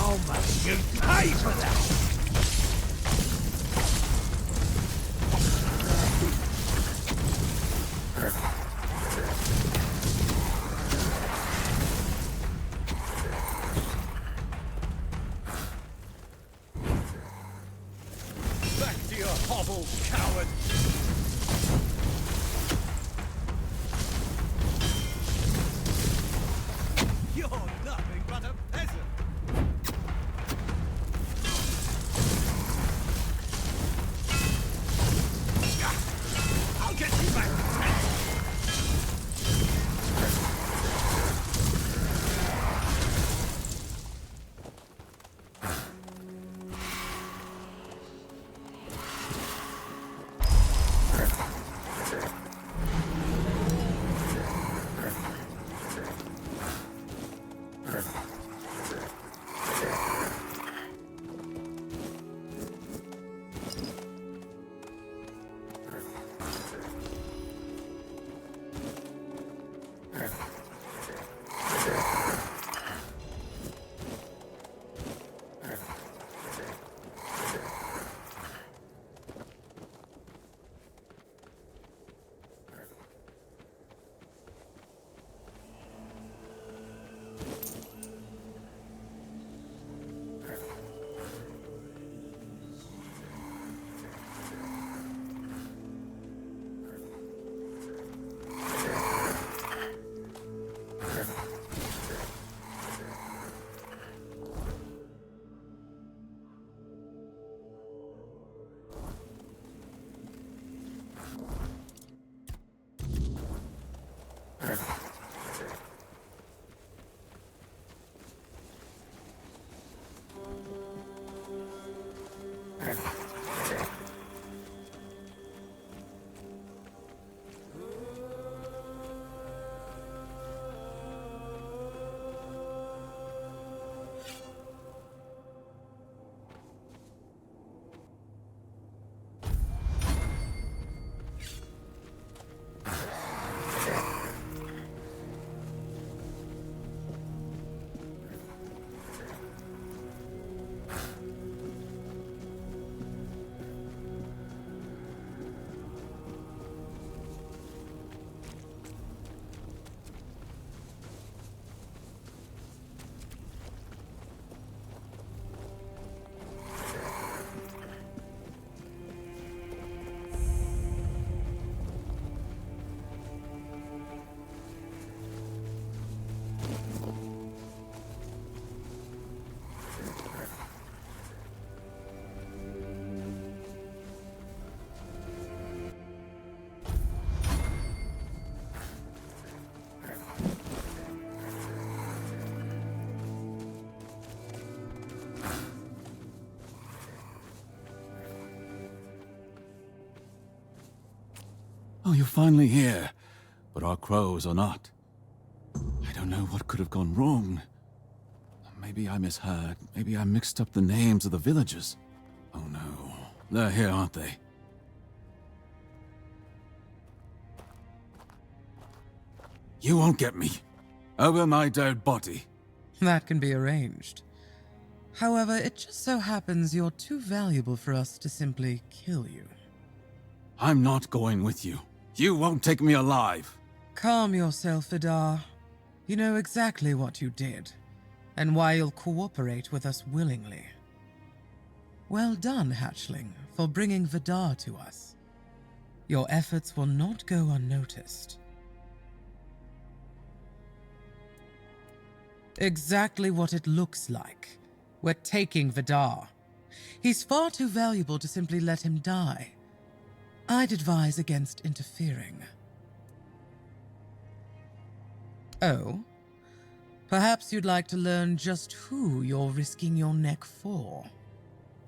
Oh my, you pay for that! Back to your hovel, coward! You're nothing but a peasant! I'll get you back! Oh, you're finally here. But our crows are not. I don't know what could have gone wrong. Maybe I misheard. Maybe I mixed up the names of the villagers. Oh no. They're here, aren't they? You won't get me. Over my dead body. That can be arranged. However, it just so happens you're too valuable for us to simply kill you. I'm not going with you. You won't take me alive. Calm yourself, Vidar. You know exactly what you did, and why you'll cooperate with us willingly. Well done, Hatchling, for bringing Vidar to us. Your efforts will not go unnoticed. Exactly what it looks like. We're taking Vidar. He's far too valuable to simply let him die. I'd advise against interfering. Oh? Perhaps you'd like to learn just who you're risking your neck for.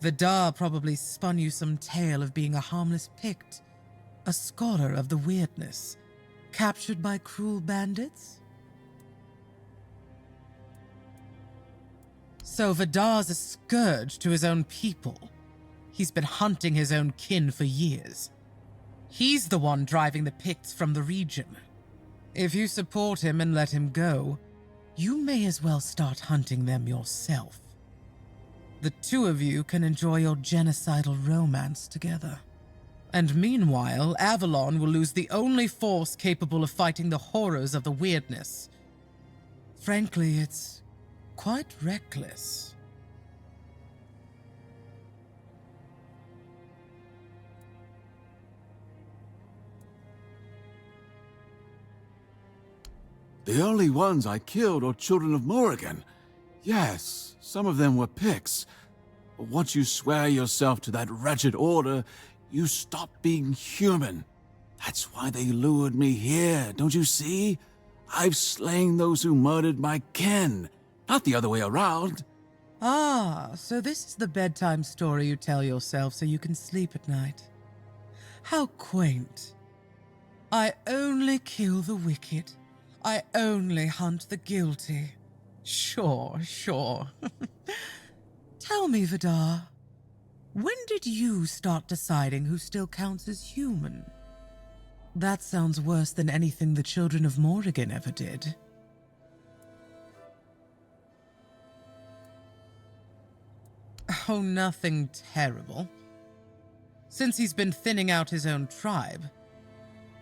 Vidar probably spun you some tale of being a harmless Pict, a scholar of the weirdness, captured by cruel bandits? So Vidar's a scourge to his own people. He's been hunting his own kin for years. He's the one driving the Picts from the region. If you support him and let him go, you may as well start hunting them yourself. The two of you can enjoy your genocidal romance together. And meanwhile, Avalon will lose the only force capable of fighting the horrors of the weirdness. Frankly, it's quite reckless. The only ones I killed are children of Morrigan. Yes, some of them were Picts. But once you swear yourself to that wretched order, you stop being human. That's why they lured me here, don't you see? I've slain those who murdered my kin, not the other way around. Ah, so this is the bedtime story you tell yourself so you can sleep at night. How quaint. I only kill the wicked. I only hunt the guilty. Sure. Tell me, Vidar, when did you start deciding who still counts as human? That sounds worse than anything the children of Morrigan ever did. Oh, nothing terrible. Since he's been thinning out his own tribe,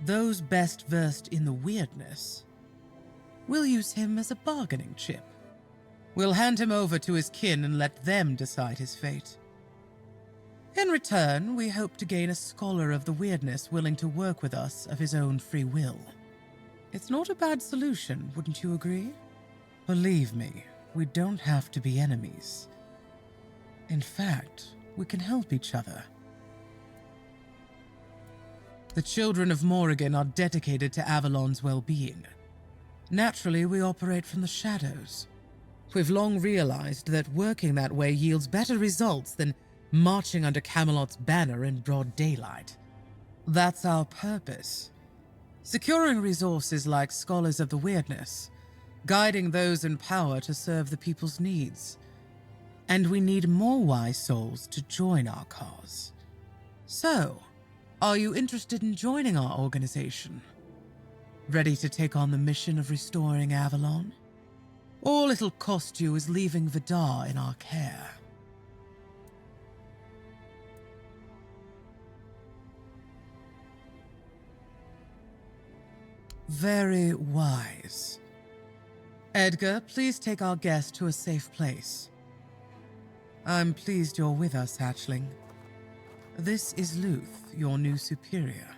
those best versed in the weirdness, we'll use him as a bargaining chip. We'll hand him over to his kin and let them decide his fate. In return, we hope to gain a scholar of the weirdness willing to work with us of his own free will. It's not a bad solution, wouldn't you agree? Believe me, we don't have to be enemies. In fact, we can help each other. The children of Morrigan are dedicated to Avalon's well-being. Naturally, we operate from the shadows. We've long realized that working that way yields better results than marching under Camelot's banner in broad daylight. That's our purpose. Securing resources like scholars of the weirdness, guiding those in power to serve the people's needs. And we need more wise souls to join our cause. So, are you interested in joining our organization? Ready to take on the mission of restoring Avalon? All it'll cost you is leaving Vidar in our care. Very wise. Edgar, please take our guest to a safe place. I'm pleased you're with us, Hatchling. This is Luth, your new superior.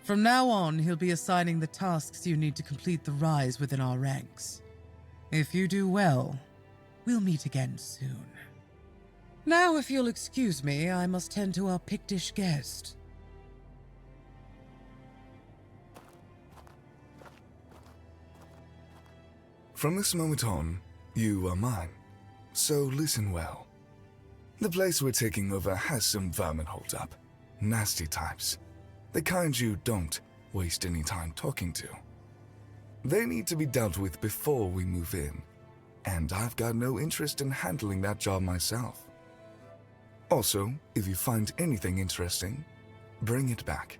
From now on, he'll be assigning the tasks you need to complete the rise within our ranks. If you do well, we'll meet again soon. Now, if you'll excuse me, I must tend to our Pictish guest. From this moment on, you are mine. So listen well. The place we're taking over has some vermin holed up. Nasty types. The kind you don't waste any time talking to. They need to be dealt with before we move in, and I've got no interest in handling that job myself. Also, if you find anything interesting, bring it back.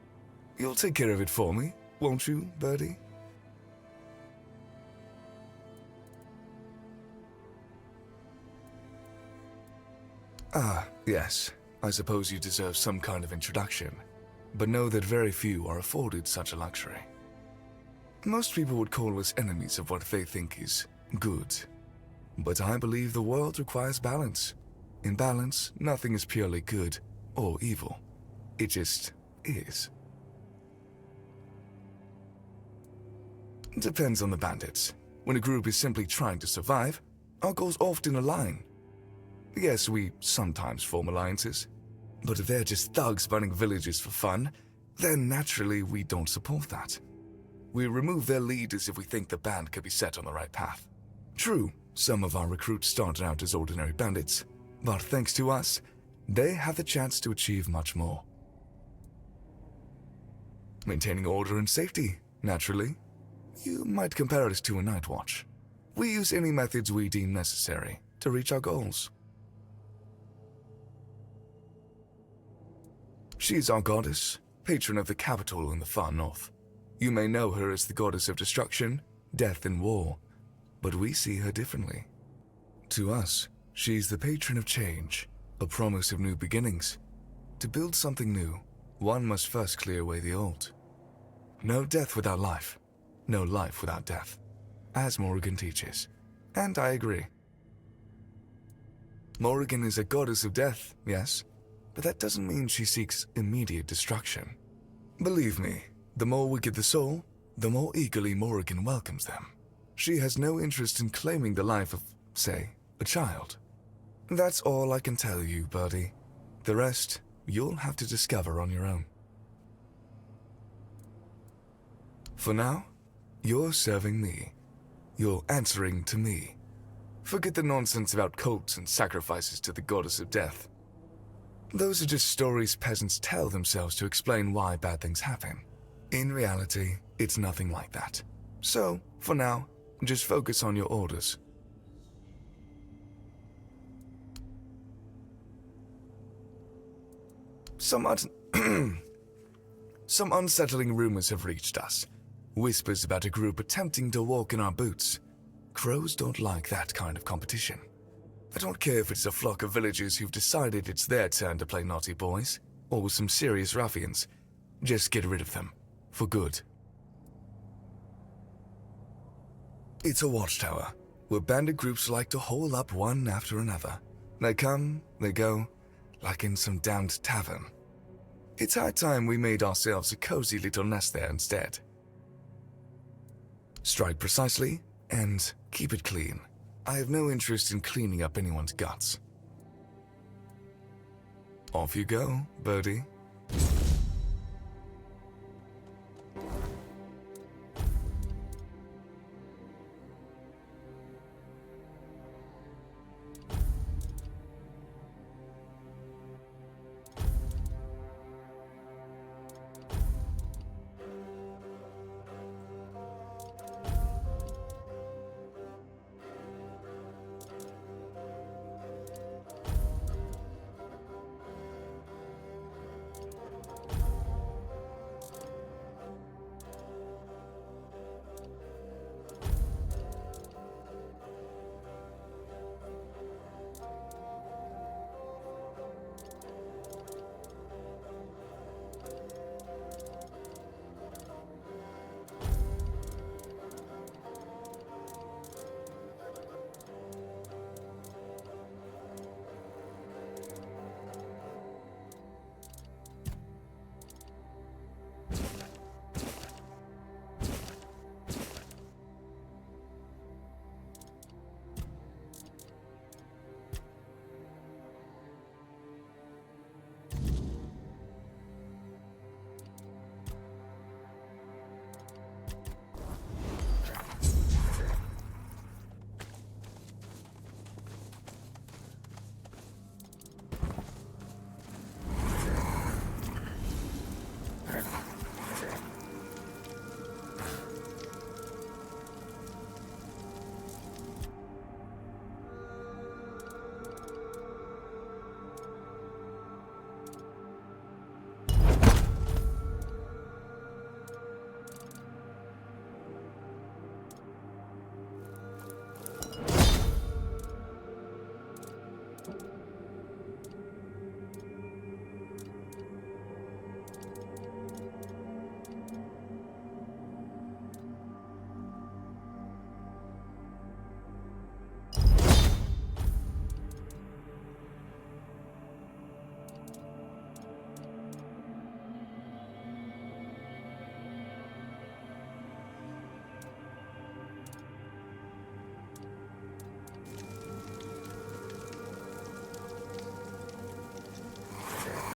You'll take care of it for me, won't you, Birdie? Ah, yes. I suppose you deserve some kind of introduction, but know that very few are afforded such a luxury. Most people would call us enemies of what they think is good, but I believe the world requires balance. In balance, nothing is purely good or evil. It just is. Depends on the bandits. When a group is simply trying to survive, our goals often align. Yes, we sometimes form alliances, but if they're just thugs burning villages for fun, then naturally we don't support that. We remove their leaders if we think the band could be set on the right path. True, some of our recruits started out as ordinary bandits, but thanks to us, they have the chance to achieve much more. Maintaining order and safety, naturally. You might compare us to a night watch. We use any methods we deem necessary to reach our goals. She is our goddess, patron of the capital in the far north. You may know her as the goddess of destruction, death, and war, but we see her differently. To us, she's the patron of change, a promise of new beginnings. To build something new, one must first clear away the old. No death without life, no life without death, as Morrigan teaches, and I agree. Morrigan is a goddess of death, yes, but that doesn't mean she seeks immediate destruction. Believe me, the more wicked the soul, the more eagerly Morrigan welcomes them. She has no interest in claiming the life of, say, a child. That's all I can tell you, Birdie. The rest, you'll have to discover on your own. For now, you're serving me. You're answering to me. Forget the nonsense about cults and sacrifices to the goddess of death. Those are just stories peasants tell themselves to explain why bad things happen. In reality, it's nothing like that. So, for now, just focus on your orders. Some unsettling rumors have reached us. Whispers about a group attempting to walk in our boots. Crows don't like that kind of competition. I don't care if it's a flock of villagers who've decided it's their turn to play naughty boys, or some serious ruffians. Just get rid of them. For good. It's a watchtower, where bandit groups like to hole up one after another. They come, they go, like in some damned tavern. It's high time we made ourselves a cozy little nest there instead. Strike precisely, and keep it clean. I have no interest in cleaning up anyone's guts. Off you go, Birdie.